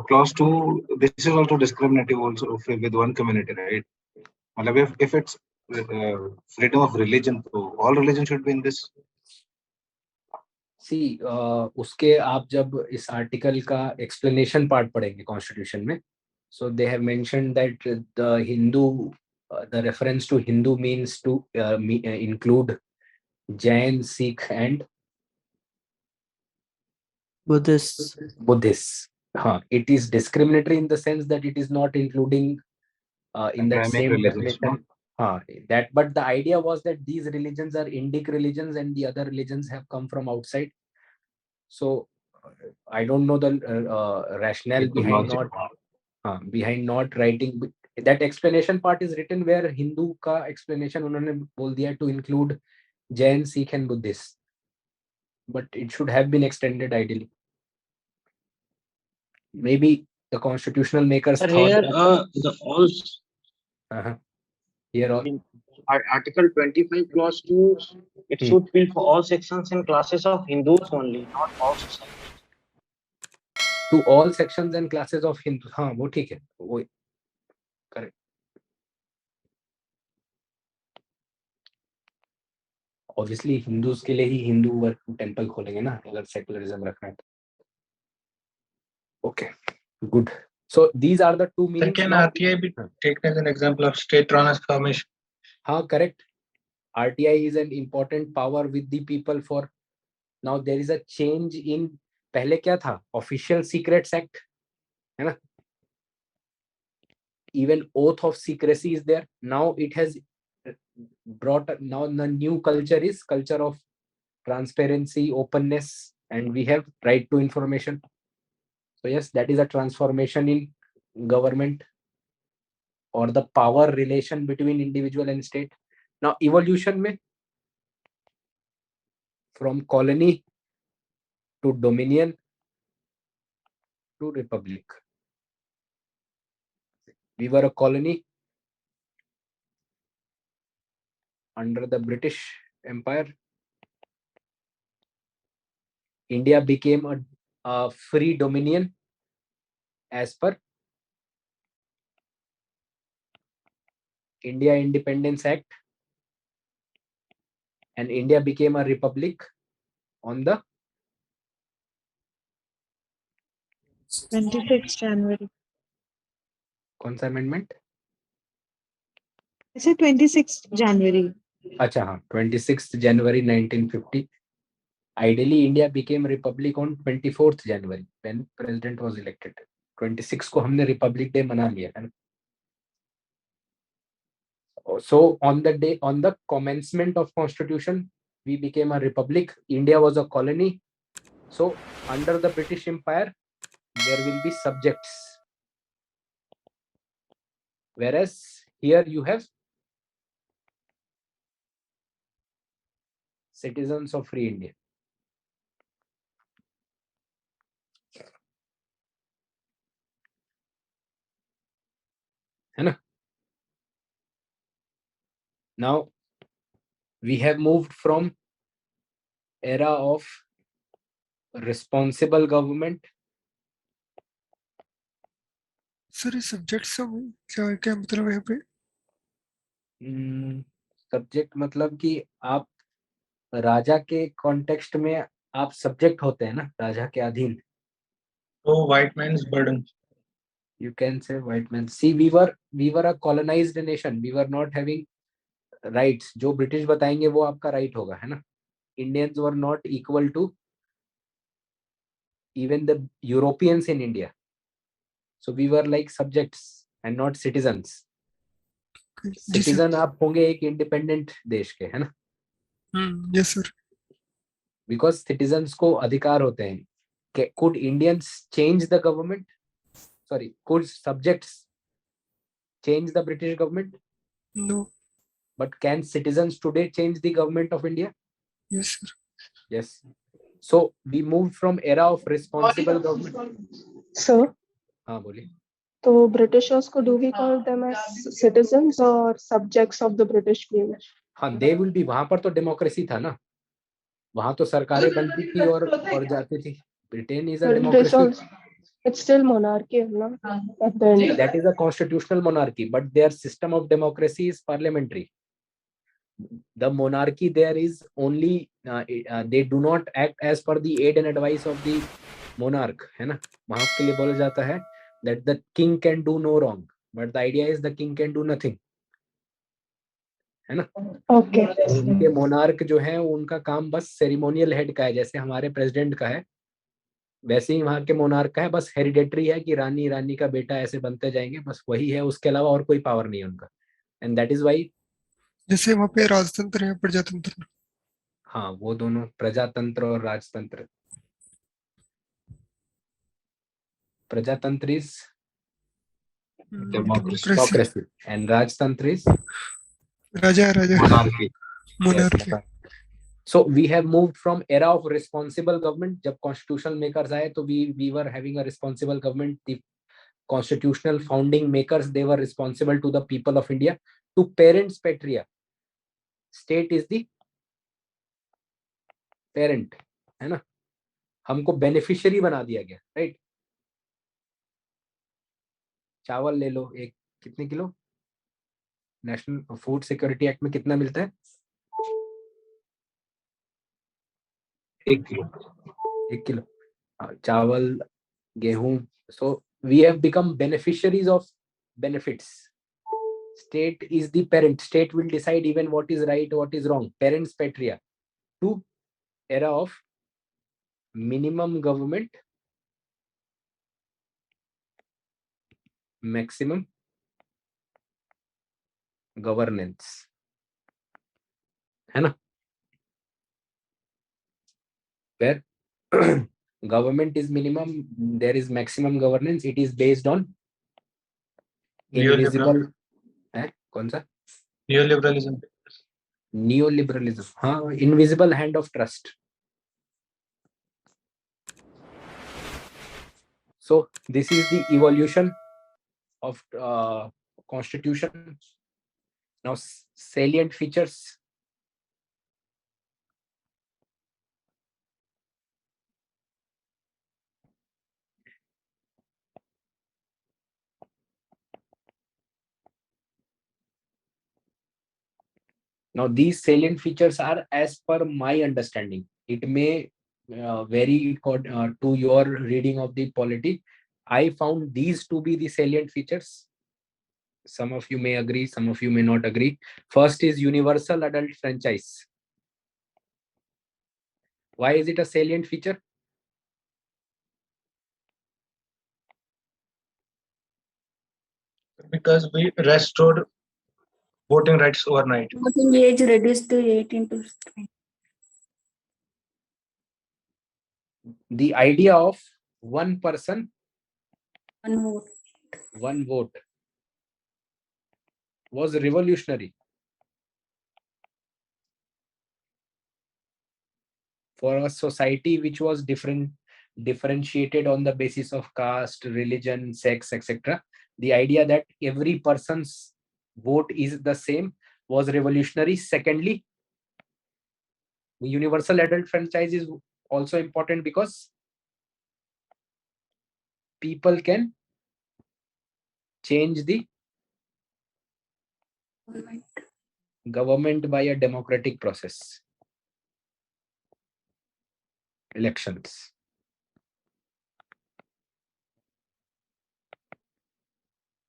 clause 2, this is also discriminative also with one community, right? मतलब if it's freedom of religion, so all religion should be in this. See, उसके आप जब इस article का explanation part पढ़ेंगे constitution में, so they have mentioned that the Hindu, the reference to Hindu means to include Jain, Sikh, and Buddhists. It is discriminatory in the sense that it is not including in that Abrahamic same religions, definition. But the idea was that these religions are Indic religions and the other religions have come from outside. So I don't know the rationale behind not writing. That explanation part is written where Hindu का explanation उन्होंने बोल दिया to include Jain, Sikh and Buddhist. but it should have been extended ideally. Maybe the constitutional makers Sir, thought here that, the all here all. in Article 25 clause 2, it should be for all sections and classes of Hindus only, not all society. To all sections and classes of Hindu. हाँ वो ठीक है, वो correct. Obviously Hindus के लिए ही Hindu temple खोलेंगे ना, अगर सेकुलरिज्म रखना है. Okay, good. So these are the two Sir, meanings. can now. RTI be taken as an example of state transformation? हाँ, correct. RTI is an important power with the people for. Now there is a change in. पहले क्या था? Official Secrets Act, है ना? Even oath of secrecy is there. Now it has brought. Now the new culture is culture of transparency, openness, and we have right to information. So yes, that is a transformation in government or the power relation between individual and state. Now evolution में from colony to dominion to republic. We were a colony under the British Empire. India became a free dominion as per India Independence Act, and India became a republic on the 26th January. कौन सा amendment? I said 26th January. अच्छा हाँ, 26th January 1950. Ideally, India became republic on 24th January when president was elected. 26 को हमने Republic Day मना लिया है ना. So on the day, on the commencement of Constitution, we became a republic. India was a colony. So under the British Empire, there will be subjects. Whereas here you have citizens of free India. है ना? Now we have moved from era of responsible government. Sir ये subject सब क्या क्या मतलब है यहाँ पे? सब्जेक्ट मतलब कि आप राजा के कॉन्टेक्स्ट में आप सब्जेक्ट होते हैं ना, राजा के अधीन. Oh, white man's burden. You can say white man. See, we were a colonized nation. We were not having rights. जो ब्रिटिश बताएंगे वो आपका राइट होगा, है ना? Indians were not equal to even the Europeans in India. So we were like subjects and not citizens. Citizen आप होंगे एक independent देश के, है ना? Yes sir. Because citizens को अधिकार होते हैं. Could Indians change the government? Sorry, could subjects change the British government? No. But can citizens today change the government of India? Yes sir. Yes. So we moved from era of responsible government. Sir, हाँ बोलिए. so Britishers को do we call them as citizens or subjects of the British Queen? हाँ, they will be. वहां पर तो democracy था ना, वहां तो सरकारें बनती थी और जाती थी. Britain is a democracy. It's still monarchy, no? At the end. That is a constitutional monarchy, but their system of democracy is parliamentary. The monarchy there is only they do not act as per the aid and advice of the monarch, है ना? वहां के लिए बोला जाता है that the king can do no wrong, but the idea is the king can do nothing, है ना? Okay. उनके मोनार्क जो है उनका काम बस सेरिमोनियल हेड का है, जैसे हमारे प्रेसिडेंट का है वैसे ही वहां के मोनार्क का है. बस हेरिडेटरी है कि रानी का बेटा ऐसे बनते जाएंगे, बस वही है, उसके अलावा और कोई पावर नहीं है उनका. एंड दैट इज व्हाई जैसे वहाँ पे राजतंत्र है प्रजातंत्र. हाँ, वो दोनों प्रजातंत्र और राजतंत्र. प्रजातंत्र इज डेमोक्रेसी एंड राजतंत्र इज राजा monarchy. monarchy. So we have moved from era of responsible government. जब constitutional makers आए तो we were having a responsible government. The constitutional founding makers, they were responsible to the people of India. To parents patria, state is the parent, है ना. हमको beneficiary बना दिया गया, right. चावल ले लो, एक कितने kilo national food security act में कितना मिलता है? 1 kilo. 1 किलो चावल, गेहूं. So we have become beneficiaries of benefits. State is the parent. State will decide even what is right, what is wrong. Parents patria. To era of minimum government, maximum governance, है ना. Where government is minimum, there is maximum governance. It is based on invisible. कौन सा? Neoliberalism. Neoliberalism. हाँ, invisible hand of trust. So this is the evolution of constitution. Now salient features. Now these salient features are as per my understanding. It may vary to your reading of the polity. I found these to be the salient features. Some of you may agree, some of you may not agree. First is universal adult franchise. Why is it a salient feature? Because we restored voting rights overnight. Voting age reduced to 18 to 20. The idea of one person, One vote. one vote was revolutionary for a society which was differentiated on the basis of caste, religion, sex, etc. The idea that every person's vote is the same was revolutionary. Secondly, universal adult franchise is also important because people can change the government by a democratic process. Elections.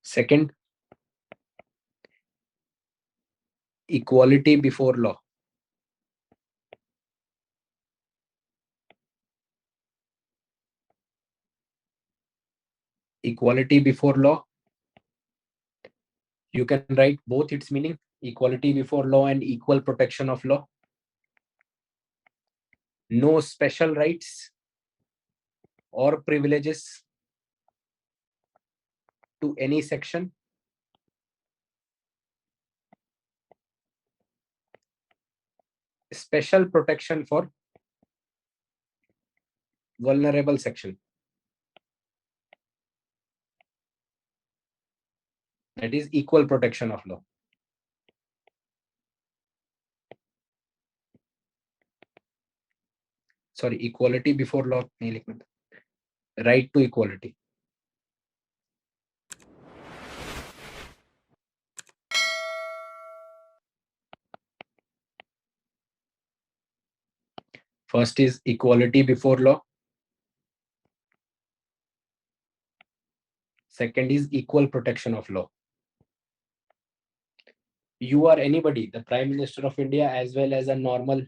Second, equality before law. Equality before law. You can write both its meaning, equality before law and equal protection of law. No special rights or privileges to any section. Special protection for vulnerable section. That is equal protection of law. Sorry, equality before law. Right to equality. First is equality before law. Second is equal protection of law. You are anybody, the Prime Minister of India, as well as a normal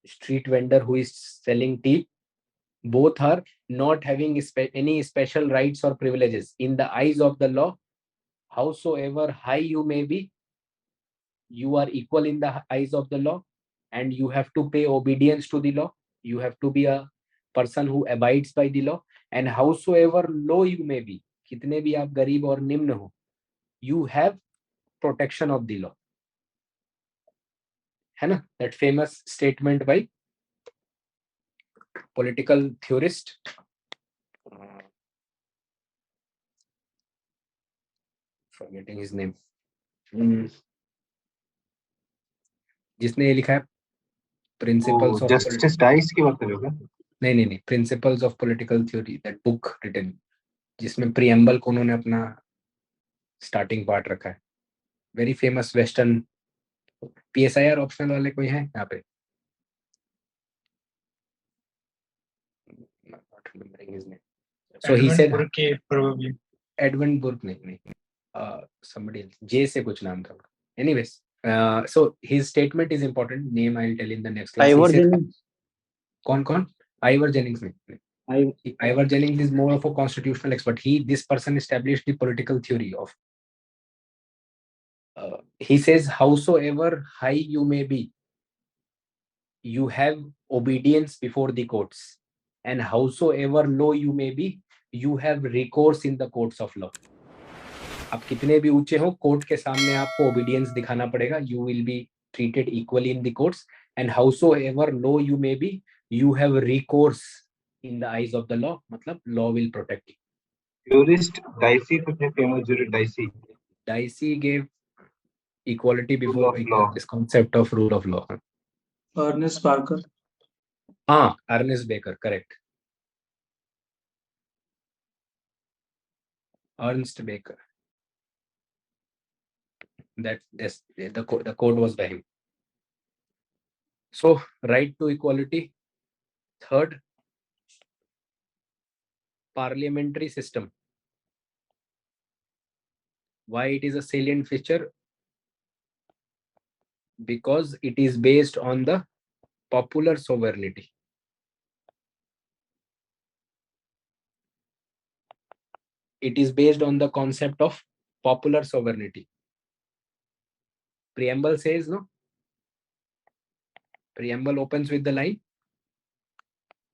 street vendor who is selling tea. Both are not having any special rights or privileges in the eyes of the law. Howsoever high you may be, you are equal in the eyes of the law, and you have to pay obedience to the law. You have to be a person who abides by the law. And howsoever low you may be, kitne bhi aap garib aur nimn ho, you have protection of the law. है ना, that famous statement by political theorist forgetting his name, जिसने ये लिखा है principles of justice dice की बात कर रहे हो क्या? नहीं, principles of political theory, that book written, जिसमें प्रीएम्बल को उन्होंने अपना स्टार्टिंग पार्ट रखा है, very famous western. PSIR optional वाले कोई है यहाँ पे? Not remembering his name. So he said Burke, probably. Edwin Burke, नहीं, somebody else, J से कुछ नाम था. Anyways, so his statement is important. Name I'll tell in the next class. Ivor He said, Jennings. कौन? Ivor Jennings नहीं. Ivor Jennings is more of a constitutional expert. This person established the political theory of. He says, howsoever high you may be, you have obedience before the courts, and howsoever low you may be, you have recourse in the courts of law. आप कितने भी ऊंचे हो, court के सामने आपको obedience दिखाना पड़ेगा. You will be treated equally in the courts, and howsoever low you may be, you have recourse in the eyes of the law. मतलब law will protect you. Jurist Dicey, कितने famous jurist Dicey? Dicey gave equality before Rule of law. this concept of rule of law. Ernest Barker. Ernest Baker, correct. Ernst Baker. The code was by him. So right to equality. Third, parliamentary system. Why it is a salient feature? Because it is based on the popular sovereignty. It is based on the concept of popular sovereignty. Preamble says, no? Preamble opens with the line,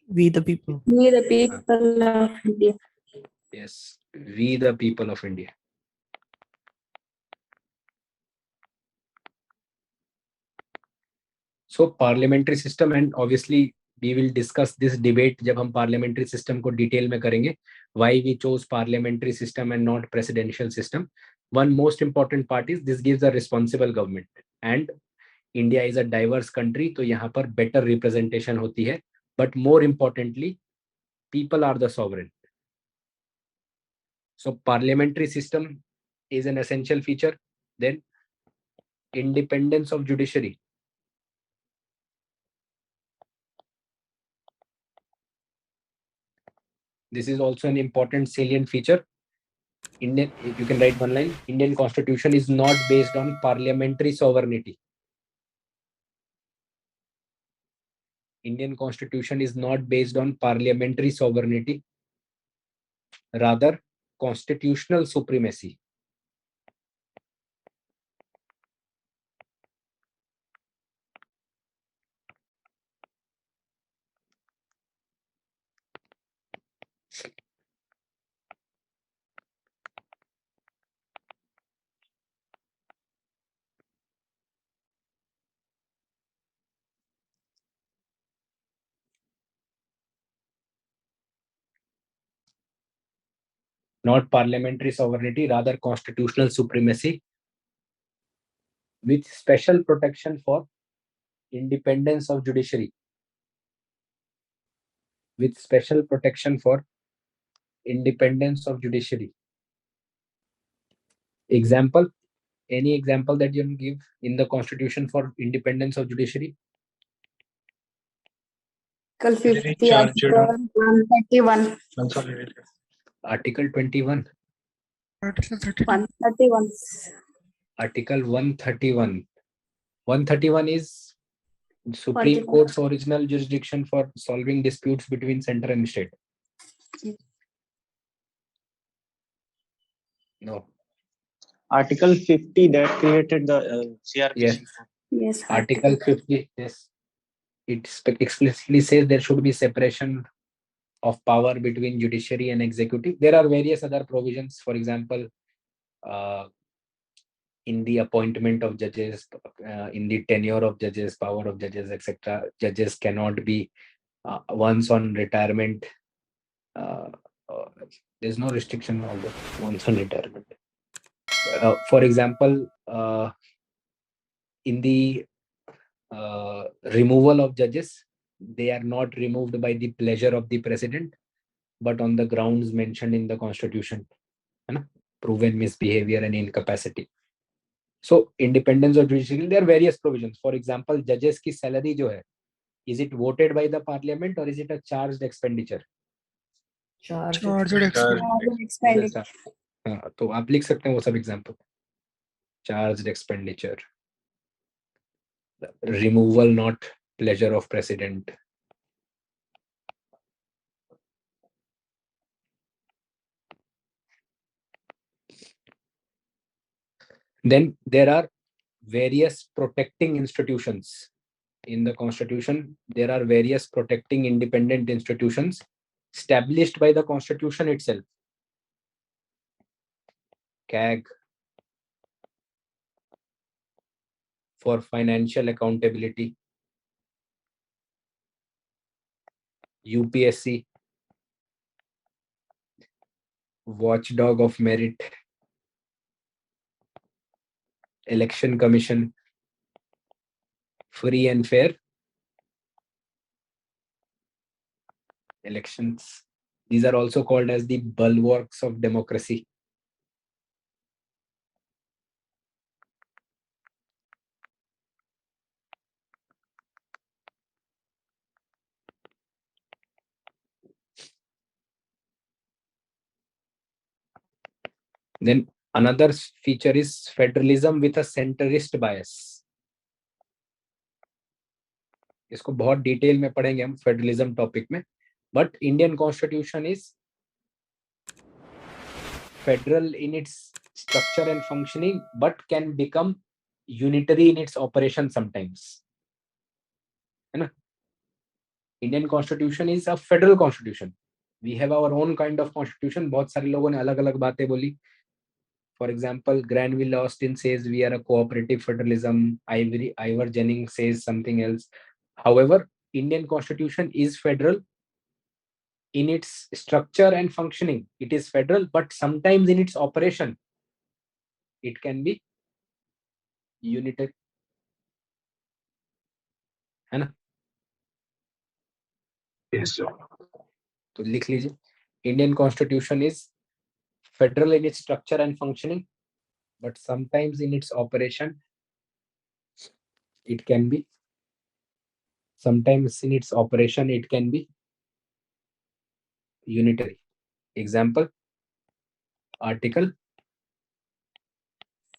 We the people. We the people of India. yes, we the people of India. So parliamentary system, and obviously we will discuss this debate जब हम parliamentary system को detail में करेंगे. Why we chose parliamentary system and not presidential system. One most important part is this gives a responsible government, and India is a diverse country, तो यहाँ पर better representation होती है. But more importantly, people are the sovereign. So parliamentary system is an essential feature. Then independence of judiciary. This is also an important salient feature. You can write one line. Indian constitution is not based on parliamentary sovereignty. Indian constitution is not based on parliamentary sovereignty, rather constitutional supremacy. Not parliamentary sovereignty, rather constitutional supremacy, with special protection for independence of judiciary. With special protection for independence of judiciary. Example, any example that you can give in the constitution for independence of judiciary? Article 50, Article 131. Article 21. Article 30. 131. Article 131. 131 is Supreme Court's original jurisdiction for solving disputes between center and state. No. Article 50 that created the CRPC. Yes. Article 50. Yes. It explicitly says there should be separation of power between judiciary and executive. There are various other provisions. For example, in the appointment of judges, in the tenure of judges, power of judges, etc. Judges cannot be once on retirement. There's no restriction on the once on retirement. For example, in the removal of judges, they are not removed by the pleasure of the president, but on the grounds mentioned in the constitution, proven misbehavior and incapacity. So independence of judiciary, there are various provisions. For example, judges की salary जो है, is it voted by the parliament or is it a charged expenditure? Charged expenditure. हाँ, तो आप लिख सकते हैं वो सब example. Charged expenditure. Removal not pleasure of president. Then there are various protecting institutions. In the constitution, there are various protecting independent institutions established by the constitution itself. CAG for financial accountability, UPSC, watchdog of merit, election commission, free and fair elections. These are also called as the bulwarks of democracy. Then another feature is federalism with a centrist bias. इसको बहुत detail में पढ़ेंगे हम federalism topic में, but Indian constitution is federal in its structure and functioning but can become unitary in its operation sometimes, है ना. Indian constitution is a federal constitution. We have our own kind of constitution. बहुत सारे लोगों ने अलग अलग बातें बोली. For example, Granville Austin says we are a cooperative federalism. Ivor Jennings says something else. However, Indian Constitution is federal in its structure and functioning. It is federal, but sometimes in its operation, it can be unitary. है ना? Yes, sir. तो लिख लीजिए. Indian Constitution is federal in its structure and functioning, but sometimes in its operation, it can be. Sometimes in its operation, it can be unitary. Example, Article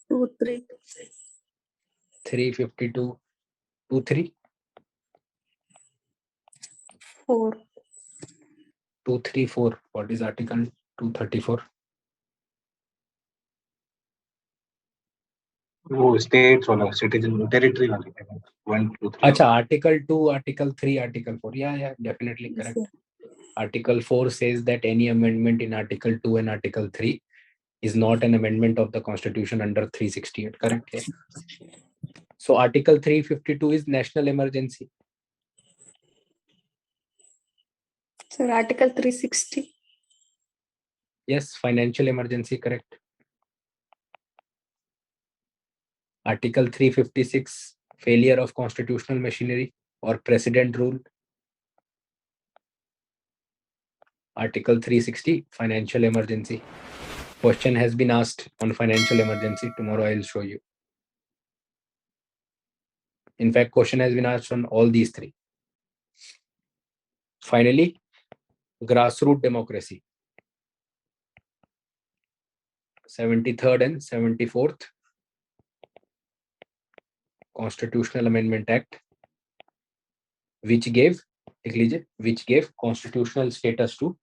352, 23, 4. 234. What is Article 234? वो states वाला citizen territory वाले 1, 2, 3. अच्छा, Article 2, Article 3, Article 4. Yeah, definitely correct. Article 4 says that any amendment in Article 2 and Article 3 is not an amendment of the Constitution under 368. Correct. Yeah. So Article 352 is national emergency. Sir, Article 360. Yes, financial emergency. Correct. Article 356, failure of constitutional machinery or precedent rule. Article 360, financial emergency. Question has been asked on financial emergency. Tomorrow I will show you. In fact, question has been asked on all these three. Finally, grassroots democracy. 73rd and 74th Constitutional Amendment Act, which gave constitutional status to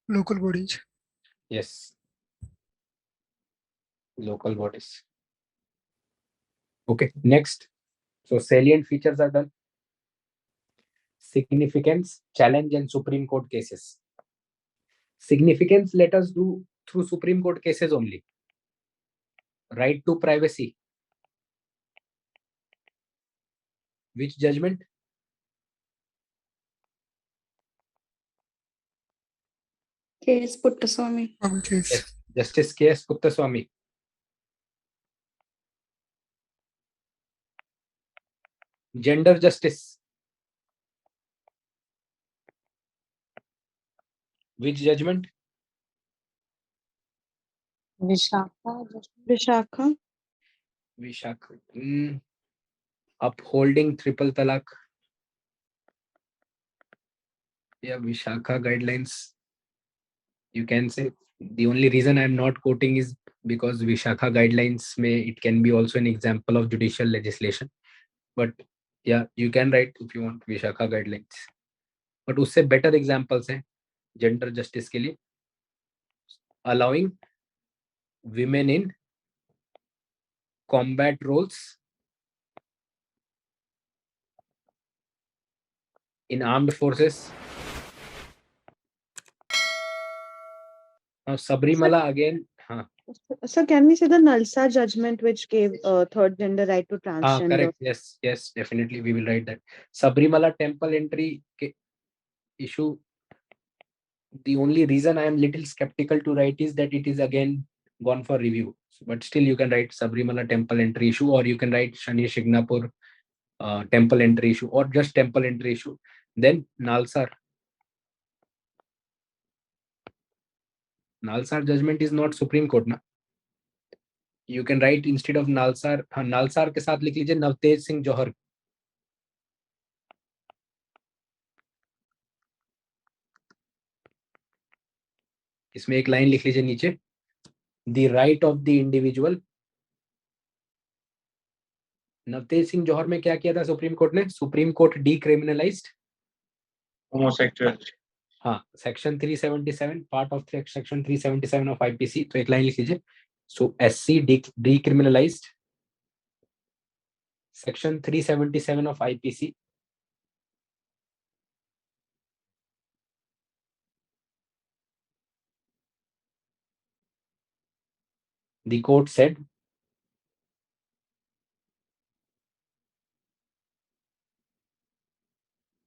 local bodies. yes, local bodies. Okay, next. So salient features are done. Significance, challenge and Supreme Court cases. Significance let us do through Supreme Court cases only. Right to privacy. Which judgment? K.S. Puttaswamy. Case. Yes, Justice K.S. Puttaswamy. Gender justice. Which judgment? Vishakha. Vishakha. Upholding triple talaq. Yeah, Vishakha guidelines. You can say the only reason I'm not quoting is because Vishakha guidelines it can be also an example of judicial legislation. But yeah, you can write if you want Vishakha guidelines. But उससे better examples हैं gender justice के लिए. Allowing women in combat roles in armed forces. Now Sabrimala again. So can we say the Nalsa judgment which gave third gender right to transgender? Correct. Yes, definitely we will write that. Sabrimala temple entry issue. The only reason I am little skeptical to write is that it is again gone for review. But still you can write Sabrimala temple entry issue, or you can write Shani Shignapur temple entry issue, or just temple entry issue. Then Nalsar. Nalsar judgment is not Supreme Court na. You can write instead of Nalsar, Nalsar के साथ लिख लीजिए नवतेज सिंह जौहर. इसमें एक line लिख लीजिए नीचे. The right of the individual. Navtej Singh जौहर में क्या किया था सुप्रीम कोर्ट ने? Supreme court decriminalized homosexuality. हाँ, section 377 part of section 377 of IPC. तो एक लाइन लिख लीजिए. So SC decriminalized section 377 of IPC. The court said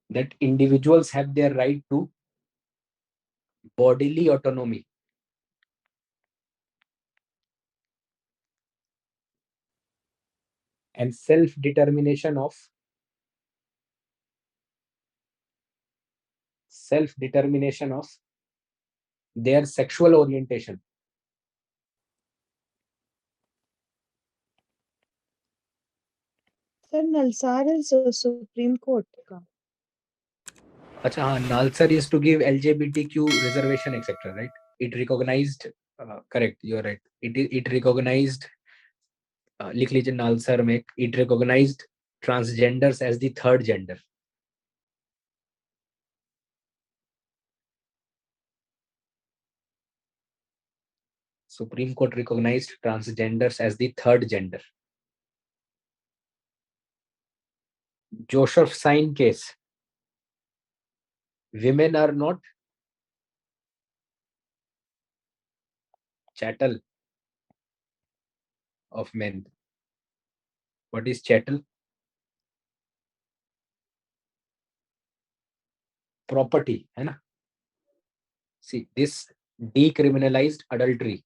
that individuals have their right to bodily autonomy and self-determination of their sexual orientation. Sir, Nalsar is Supreme Court का. अच्छा हाँ, Nalsar is to give LGBTQ reservation etc. Right? It recognized. Correct. You are right. It recognized. लिख लीजिए Nalsar में. It recognized transgenders as the third gender. Supreme Court recognized transgenders as the third gender. Joseph Sign case. Women are not chattel of men. What is chattel? Property, है ना? See, this decriminalized adultery.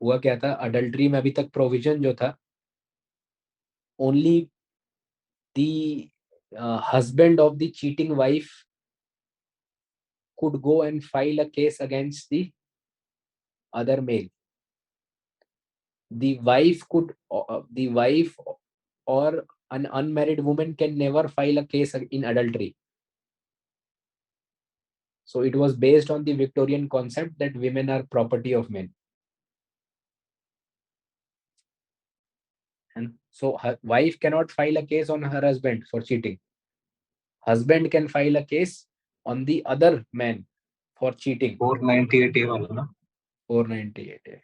हुआ क्या था? Adultery में अभी तक provision जो था, only the husband of the cheating wife could go and file a case against the other male. The wife or an unmarried woman can never file a case in adultery. So it was based on the Victorian concept that women are property of men. And so her wife cannot file a case on her husband for cheating. Husband can file a case on the other man for cheating. 498A वाला ना? 498A.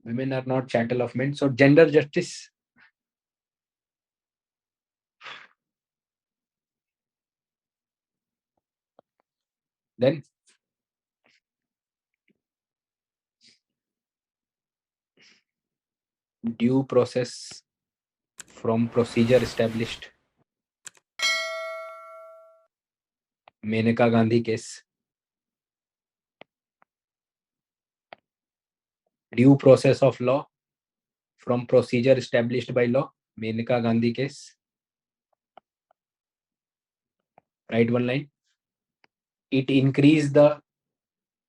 Women are not chattel of men. So gender justice. Then due process from procedure established. Menaka Gandhi case. Due process of law from procedure established by law. Menaka Gandhi case. Write one line. It increased the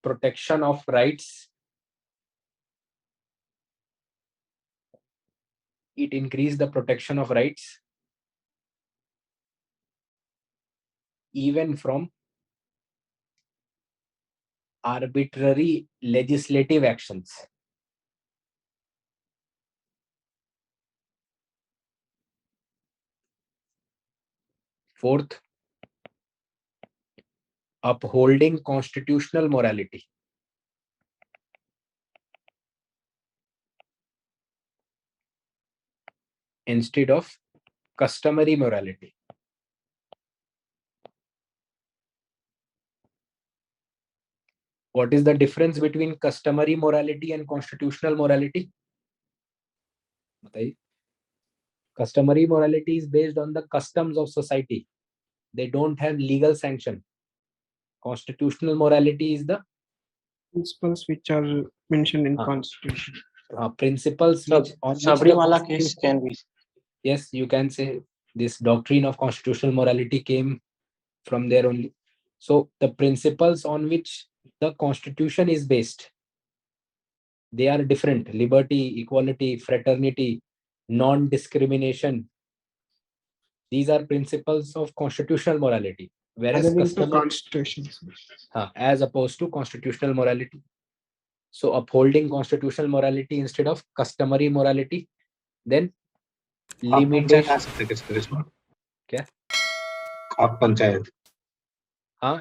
protection of rights. It increased the protection of rights even from arbitrary legislative actions. Fourth, upholding constitutional morality. Instead of customary morality. What is the difference between customary morality and constitutional morality? Customary morality is based on the customs of society. They don't have legal sanction. Constitutional morality is the principles which are mentioned in Constitution. Principles which on Sabrimala case can be. Yes, you can say this doctrine of constitutional morality came from there only. So the principles on which the constitution is based, they are different. Liberty, equality, fraternity, non-discrimination. These are principles of constitutional morality. Whereas Constitution. As opposed to constitutional morality. So upholding constitutional morality instead of customary morality. Then limitation. Okay.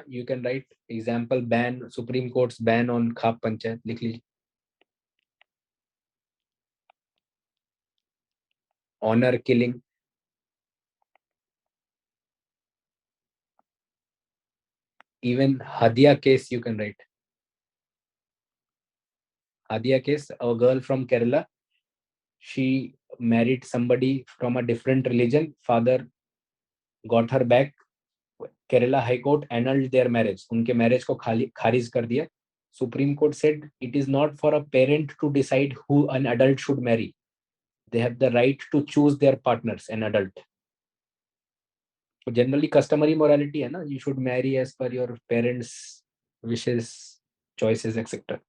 You can write example ban, Supreme Court's ban on khap panchayat. लिख लीजिए. Honor killing. Even Hadia case you can write. Hadia case, a girl from Kerala, she married somebody from a different religion. Father got her back. Kerala High Court annulled their marriage. उनके marriage को खारिज कर दिया. Supreme Court said it is not for a parent to decide who an adult should marry. They have the right to choose their partners, an adult. Generally, customary morality है ना, you should marry as per your parents' wishes, choices, etc.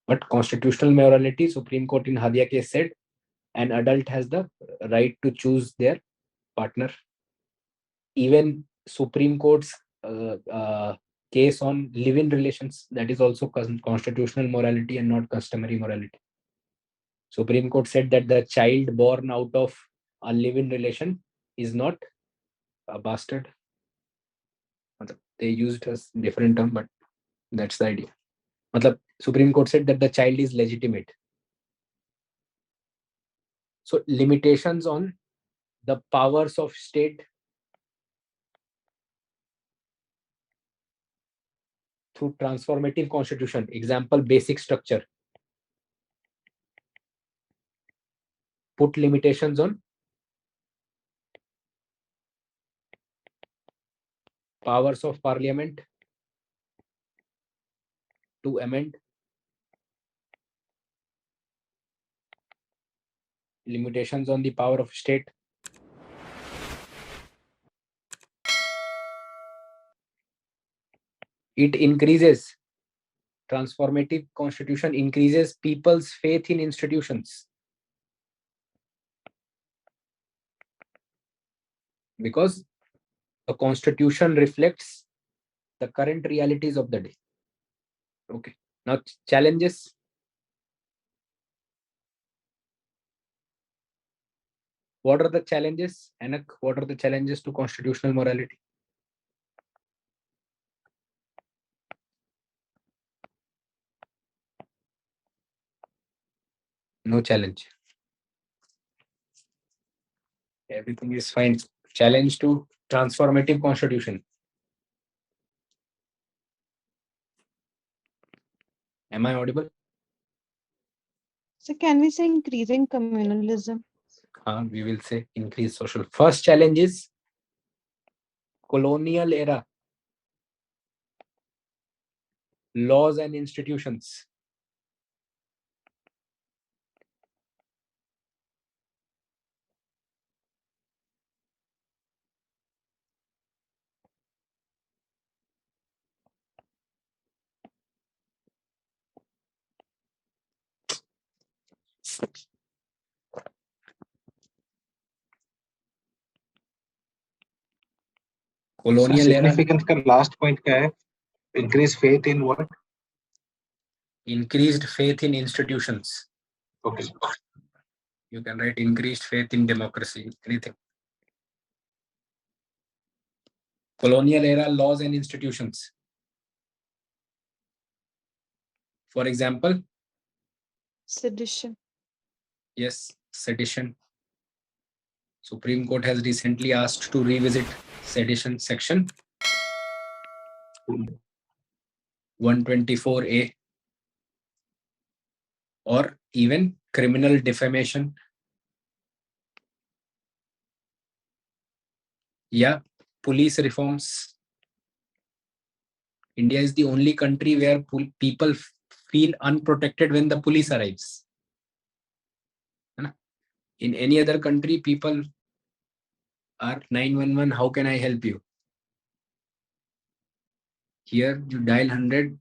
But constitutional morality, Supreme Court in Hadia case said, an adult has the right to choose their partner. Even Supreme Court's case on live-in relations, that is also constitutional morality and not customary morality. Supreme Court said that the child born out of a live-in relation is not a bastard. They used a different term, but that's the idea. Supreme Court said that the child is legitimate. So limitations on the powers of state through transformative constitution. Example, basic structure. Put limitations on powers of parliament to amend. Limitations on the power of state. It increases. Transformative constitution increases people's faith in institutions. Because the constitution reflects the current realities of the day. Okay. Now challenges. What are the challenges, Anak? What are the challenges to constitutional morality? No challenge. Everything is fine. Challenge to transformative constitution. Am I audible? So can we say increasing communalism? We will say increase social. First challenge is colonial era laws and institutions. Colonial era. Significance का last point क्या है? Increase faith in what? Increased faith in institutions. Okay. You can write increased faith in democracy. Anything. Colonial era laws and institutions. For example, Sedition. yes, sedition. Supreme Court has recently asked to revisit sedition section 124A, or even criminal defamation. Yeah, police reforms. India is the only country where people feel unprotected when the police arrives. In any other country, people are 911, how can I help you? Here, you dial 100,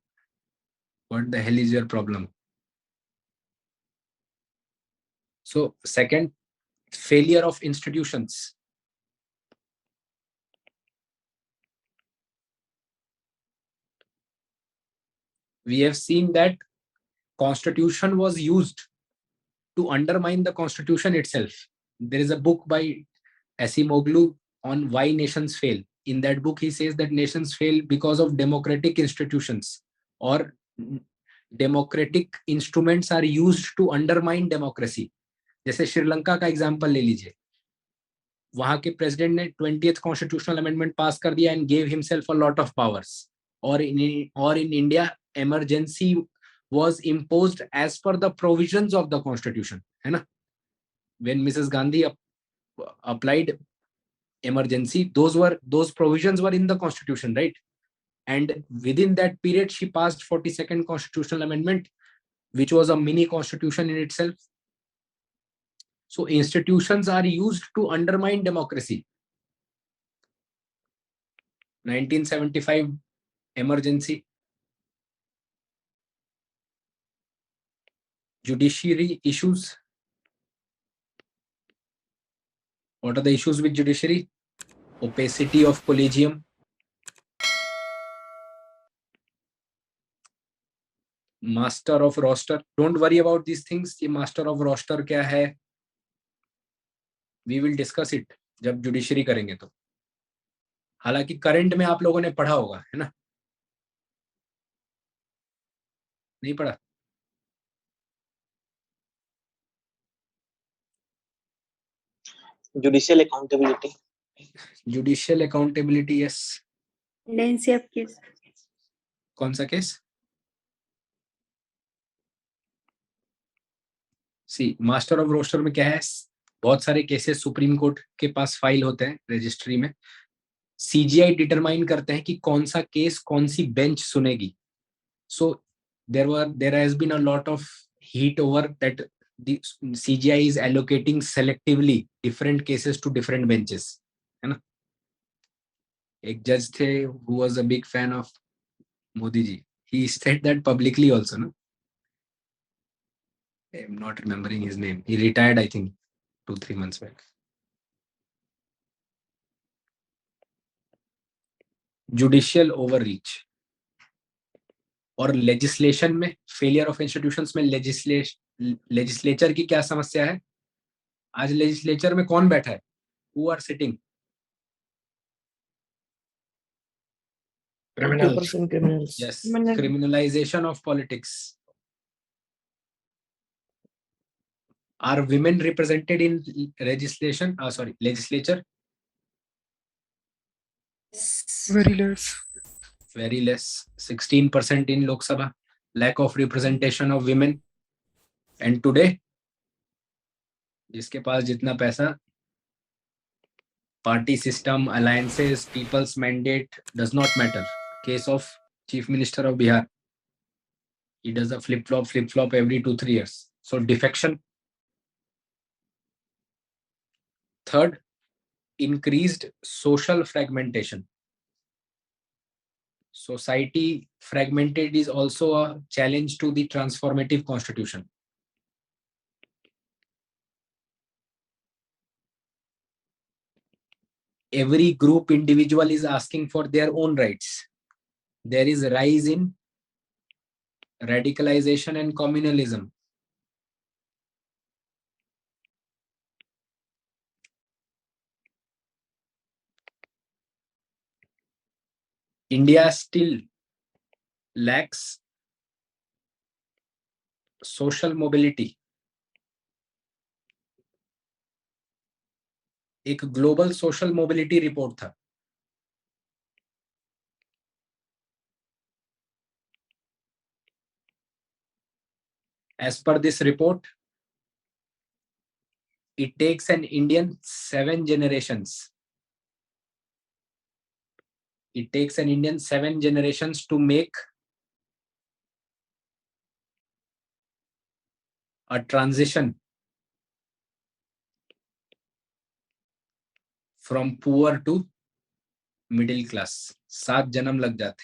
what the hell is your problem? So, second, failure of institutions. We have seen that constitution was used to undermine the constitution itself. There is a book by Asimoglu on why nations fail. In that book, he says that nations fail because of democratic institutions, or democratic instruments are used to undermine democracy. जैसे श्रीलंका का example ले लीजिए, वहां के president ने 20th constitutional amendment pass कर दिया and gave himself a lot of powers, और in India emergency was imposed as per the provisions of the constitution, है ना? When Mrs. Gandhi applied emergency, those provisions were in the constitution, right? And within that period, she passed 42nd constitutional amendment, which was a mini constitution in itself. So institutions are used to undermine democracy. 1975 emergency. Judiciary issues. What are the issues with judiciary? Opacity of collegium. Master of roster. Don't worry about these things. ये master of roster क्या है? We will discuss it जब judiciary करेंगे तो. हालांकि current में आप लोगों ने पढ़ा होगा, है ना? नहीं पढ़ा? Judicial accountability. Judicial accountability, yes. Tendency of case. कौन सा केस? सी मास्टर ऑफ रोस्टर में क्या है? बहुत सारे केसेस सुप्रीम कोर्ट के पास फाइल होते हैं रजिस्ट्री में. सीजीआई डिटरमाइन करते हैं कि कौन सा केस कौन सी बेंच सुनेगी. So there has been a lot of heat over that the CGI is allocating selectively different cases to different benches, है ना? एक जज थे who was a big fan of Modi ji. He said that publicly also, no? I'm not remembering his name. He retired, I think, 2-3 months back. Judicial overreach. और legislation में failure of institutions में legislature की क्या समस्या है? आज legislature में कौन बैठा है? Who are sitting? Criminals. Criminals. Yes. Criminalization of politics. Are women represented in legislation? Legislature? Very less. Very less. 16% in Lok Sabha. lack of representation of women. And today, जिसके पास जितना पैसा, party system, alliances, people's mandate does not matter. Case of Chief Minister of Bihar. He does a flip-flop every 2-3 years. So defection. Third, increased social fragmentation. Society fragmented is also a challenge to the transformative constitution. Every group individual is asking for their own rights. There is a rise in radicalization and communalism. India still lacks social mobility. एक global social mobility report था, as per this report, it takes an Indian 7 generations. It takes an Indian 7 generations to make a transition from poor to middle class. 7 जन्म लग जाते.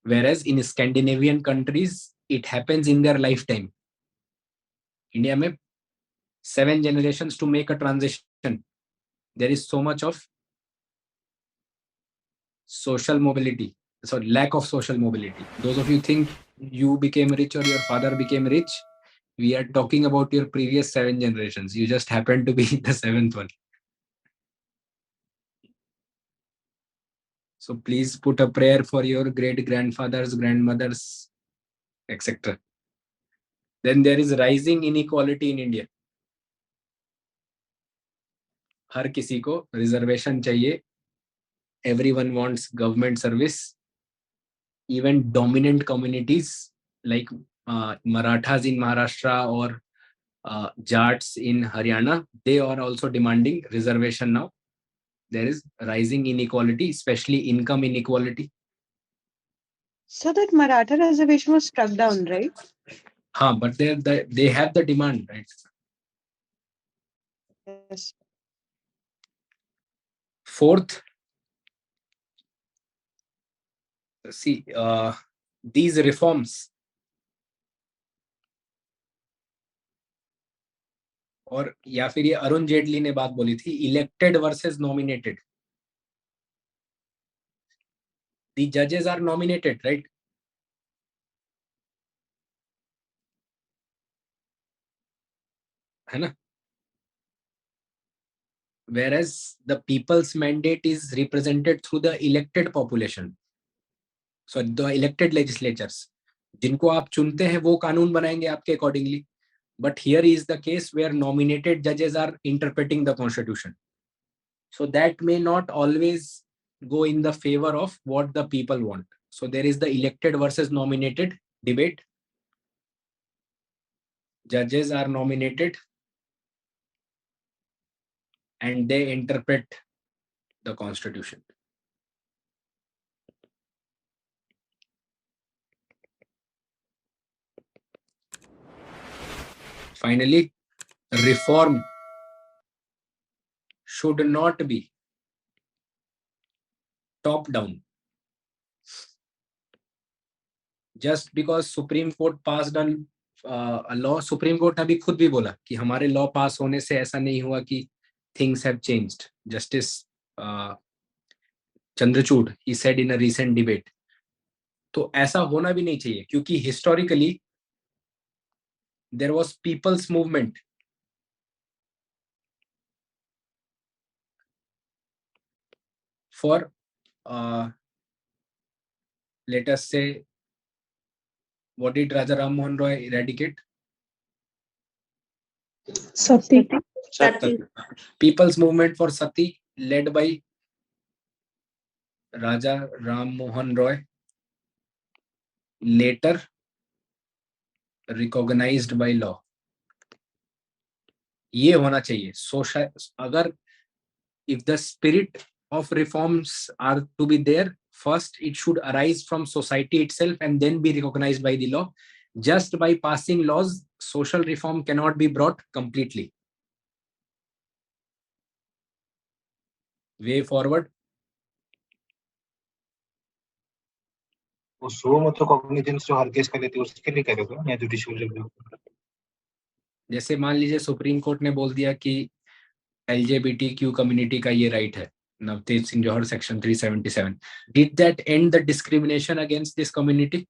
Whereas in Scandinavian countries, it happens in their lifetime. India में 7 generations to make a transition. There is so much of social mobility. So lack of social mobility. Those of you think you became rich or your father became rich, we are talking about your previous 7 generations. You just happen to be the 7th one. So please put a prayer for your great grandfathers, grandmothers, etc. Then there is rising inequality in India. हर किसी को reservation चाहिए. Everyone wants government service. Even dominant communities like Marathas in Maharashtra or Jats in Haryana, they are also demanding reservation now. There is rising inequality, especially income inequality. So that Maratha reservation was struck down, right? But they have the demand, right? Yes. Fourth, see, these reforms और या फिर ये अरुण जेटली ने बात बोली थी, elected versus nominated. The judges are nominated, right? है ना? Whereas the people's mandate is represented through the elected population. So the elected legislatures. जिनको आप चुनते हैं वो कानून बनाएंगे आपके accordingly. But here is the case where nominated judges are interpreting the constitution. So that may not always go in the favor of what the people want. So there is the elected versus nominated debate. Judges are nominated and they interpret the constitution. Finally, reform should not be top down. Just because Supreme Court passed a law, Supreme Court अभी खुद भी बोला कि हमारे law pass होने से ऐसा नहीं हुआ कि things have changed. Justice Chandrachud, he said in a recent debate. तो ऐसा होना भी नहीं चाहिए क्योंकि historically there was people's movement. For let us say, what did Raja Ram Mohan Roy eradicate? Sati. People's movement for Sati led by Raja Ram Mohan Roy. later recognized by law. ये होना चाहिए. Social, अगर if the spirit of reforms are to be there, first it should arise from society itself and then be recognized by the law. Just by passing laws, social reform cannot be brought completely. Way forward. वो सो मतलब cognizance जो हर case का लेती है उसके लिए करेगा या जुडिशियल रिव्यू. जैसे मान लीजिए सुप्रीम कोर्ट ने बोल दिया कि LGBTQ कम्युनिटी का ये राइट है, नवतेज सिंह जौहर section 377. Did that end the discrimination against this community?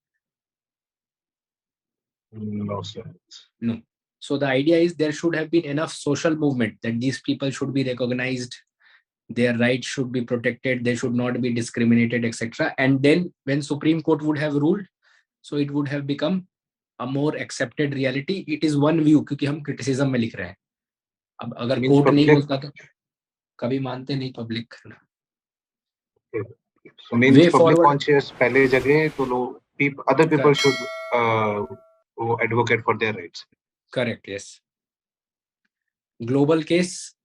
No, sir. No. So the idea is there should have been enough social movement that these people should be recognized, their rights should be protected, they should not be discriminated, etc. And then when Supreme Court would have ruled, so it would have become a more accepted reality. It is one view क्योंकि हम criticism में लिख रहे हैं. अब अगर Means court नहीं public- बोलता तो कभी मानते नहीं public. So means Way public forward. conscious पहले जगह तो लोग other people should advocate for their rights. Correct, yes. Global case.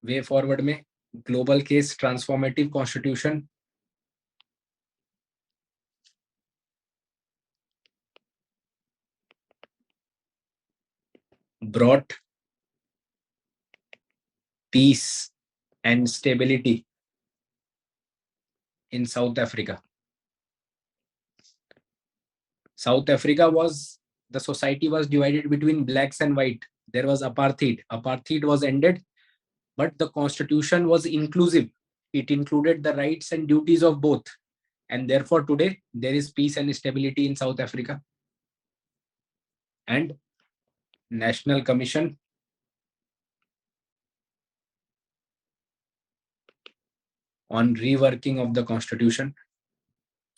Way forward में global case transformative constitution. Brought peace and stability in South Africa. South Africa was, the society was divided between blacks and white. There was apartheid. Apartheid was ended, but the constitution was inclusive. It included the rights and duties of both. And therefore today there is peace and stability in South Africa. And National Commission on reworking of the constitution.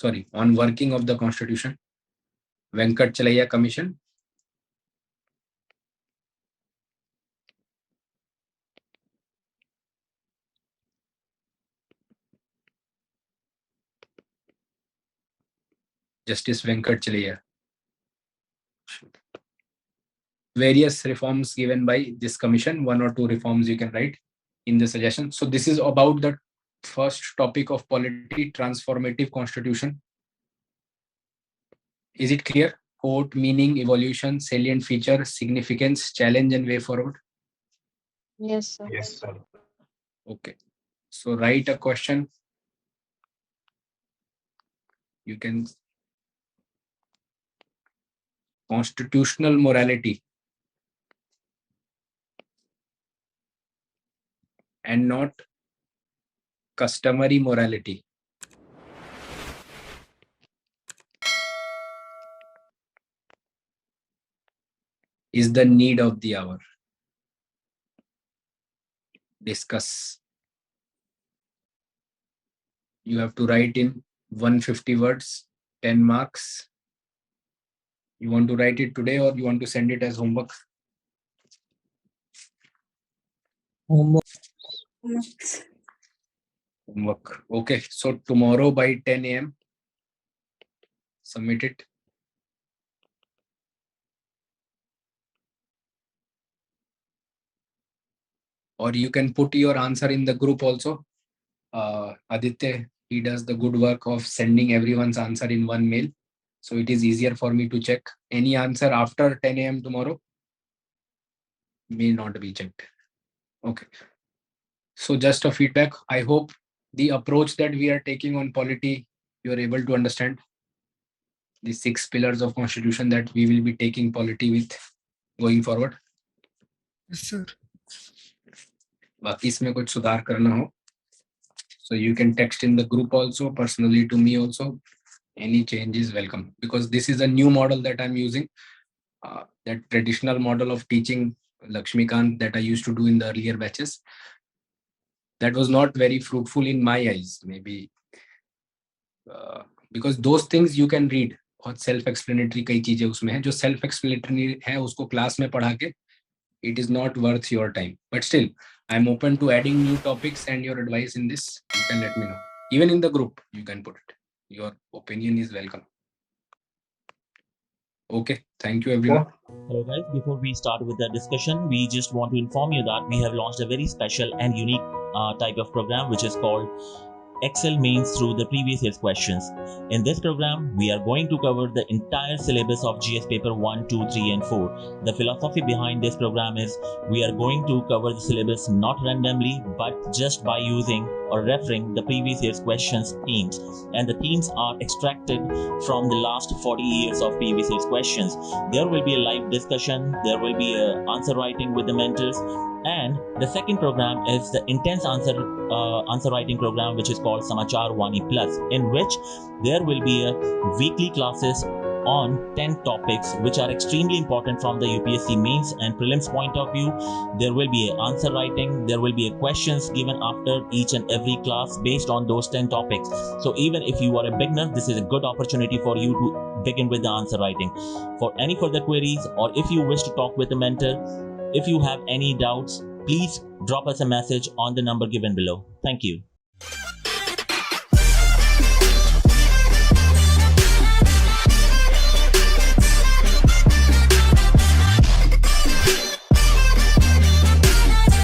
Sorry, on working of the constitution. Venkat Chalaiya Commission. Justice Venkat Chalaiya. Various reforms given by this commission, 1 or 2 reforms you can write in the suggestion. So this is about the first topic of polity, transformative constitution. Is it clear? Quote, meaning, evolution, salient feature, significance, challenge and way forward. Yes, sir. Yes, sir. Okay. So write a question. You can constitutional morality and not customary morality. Is the need of the hour. Discuss. You have to write in 150 words, 10 marks. You want to write it today or you want to send it as homework? Homework. Homework. Okay. So tomorrow by 10 a.m. submit it. Or you can put your answer in the group also. Aditya, he does the good work of sending everyone's answer in one mail. So it is easier for me to check. Any answer after 10 a.m. tomorrow may not be checked. Okay. So just a feedback. I hope the approach that we are taking on polity, you are able to understand the 6 pillars of constitution that we will be taking polity with going forward. Yes, sir. बाकी इसमें कुछ सुधार करना हो, so you can text in the group also, personally to me also. Any change is welcome because this is a new model that I'm using. That traditional model of teaching Lakshmikant that I used to do in the earlier batches, that was not very fruitful in my eyes, maybe because those things you can read. बहुत self explanatory कई चीजें उसमें हैं जो self explanatory है, उसको class में पढ़ा के it is not worth your time. But still, I'm open to adding new topics and your advice in this. You can let me know. Even in the group, you can put it. Your opinion is welcome. Okay, thank you everyone. Hello guys, before we start with the discussion, we just want to inform you that we have launched a very special and unique type of program which is called Excel Mains through the previous year's questions. In this program, we are going to cover the entire syllabus of GS paper 1, 2, 3 and 4. The philosophy behind this program is we are going to cover the syllabus not randomly but just by using or referring the previous year's questions themes, and the themes are extracted from the last 40 years of previous year's questions. There will be a live discussion, there will be a answer writing with the mentors, and the second program is the intense answer writing program which is called Samachar Vani Plus, in which there will be a weekly classes on 10 topics which are extremely important from the UPSC mains and prelims point of view. There will be an answer writing, there will be a questions given after each and every class based on those 10 topics. So even if you are a beginner, this is a good opportunity for you to begin with the answer writing. For any further queries or if you wish to talk with a mentor, if you have any doubts, please drop us a message on the number given below. Thank you.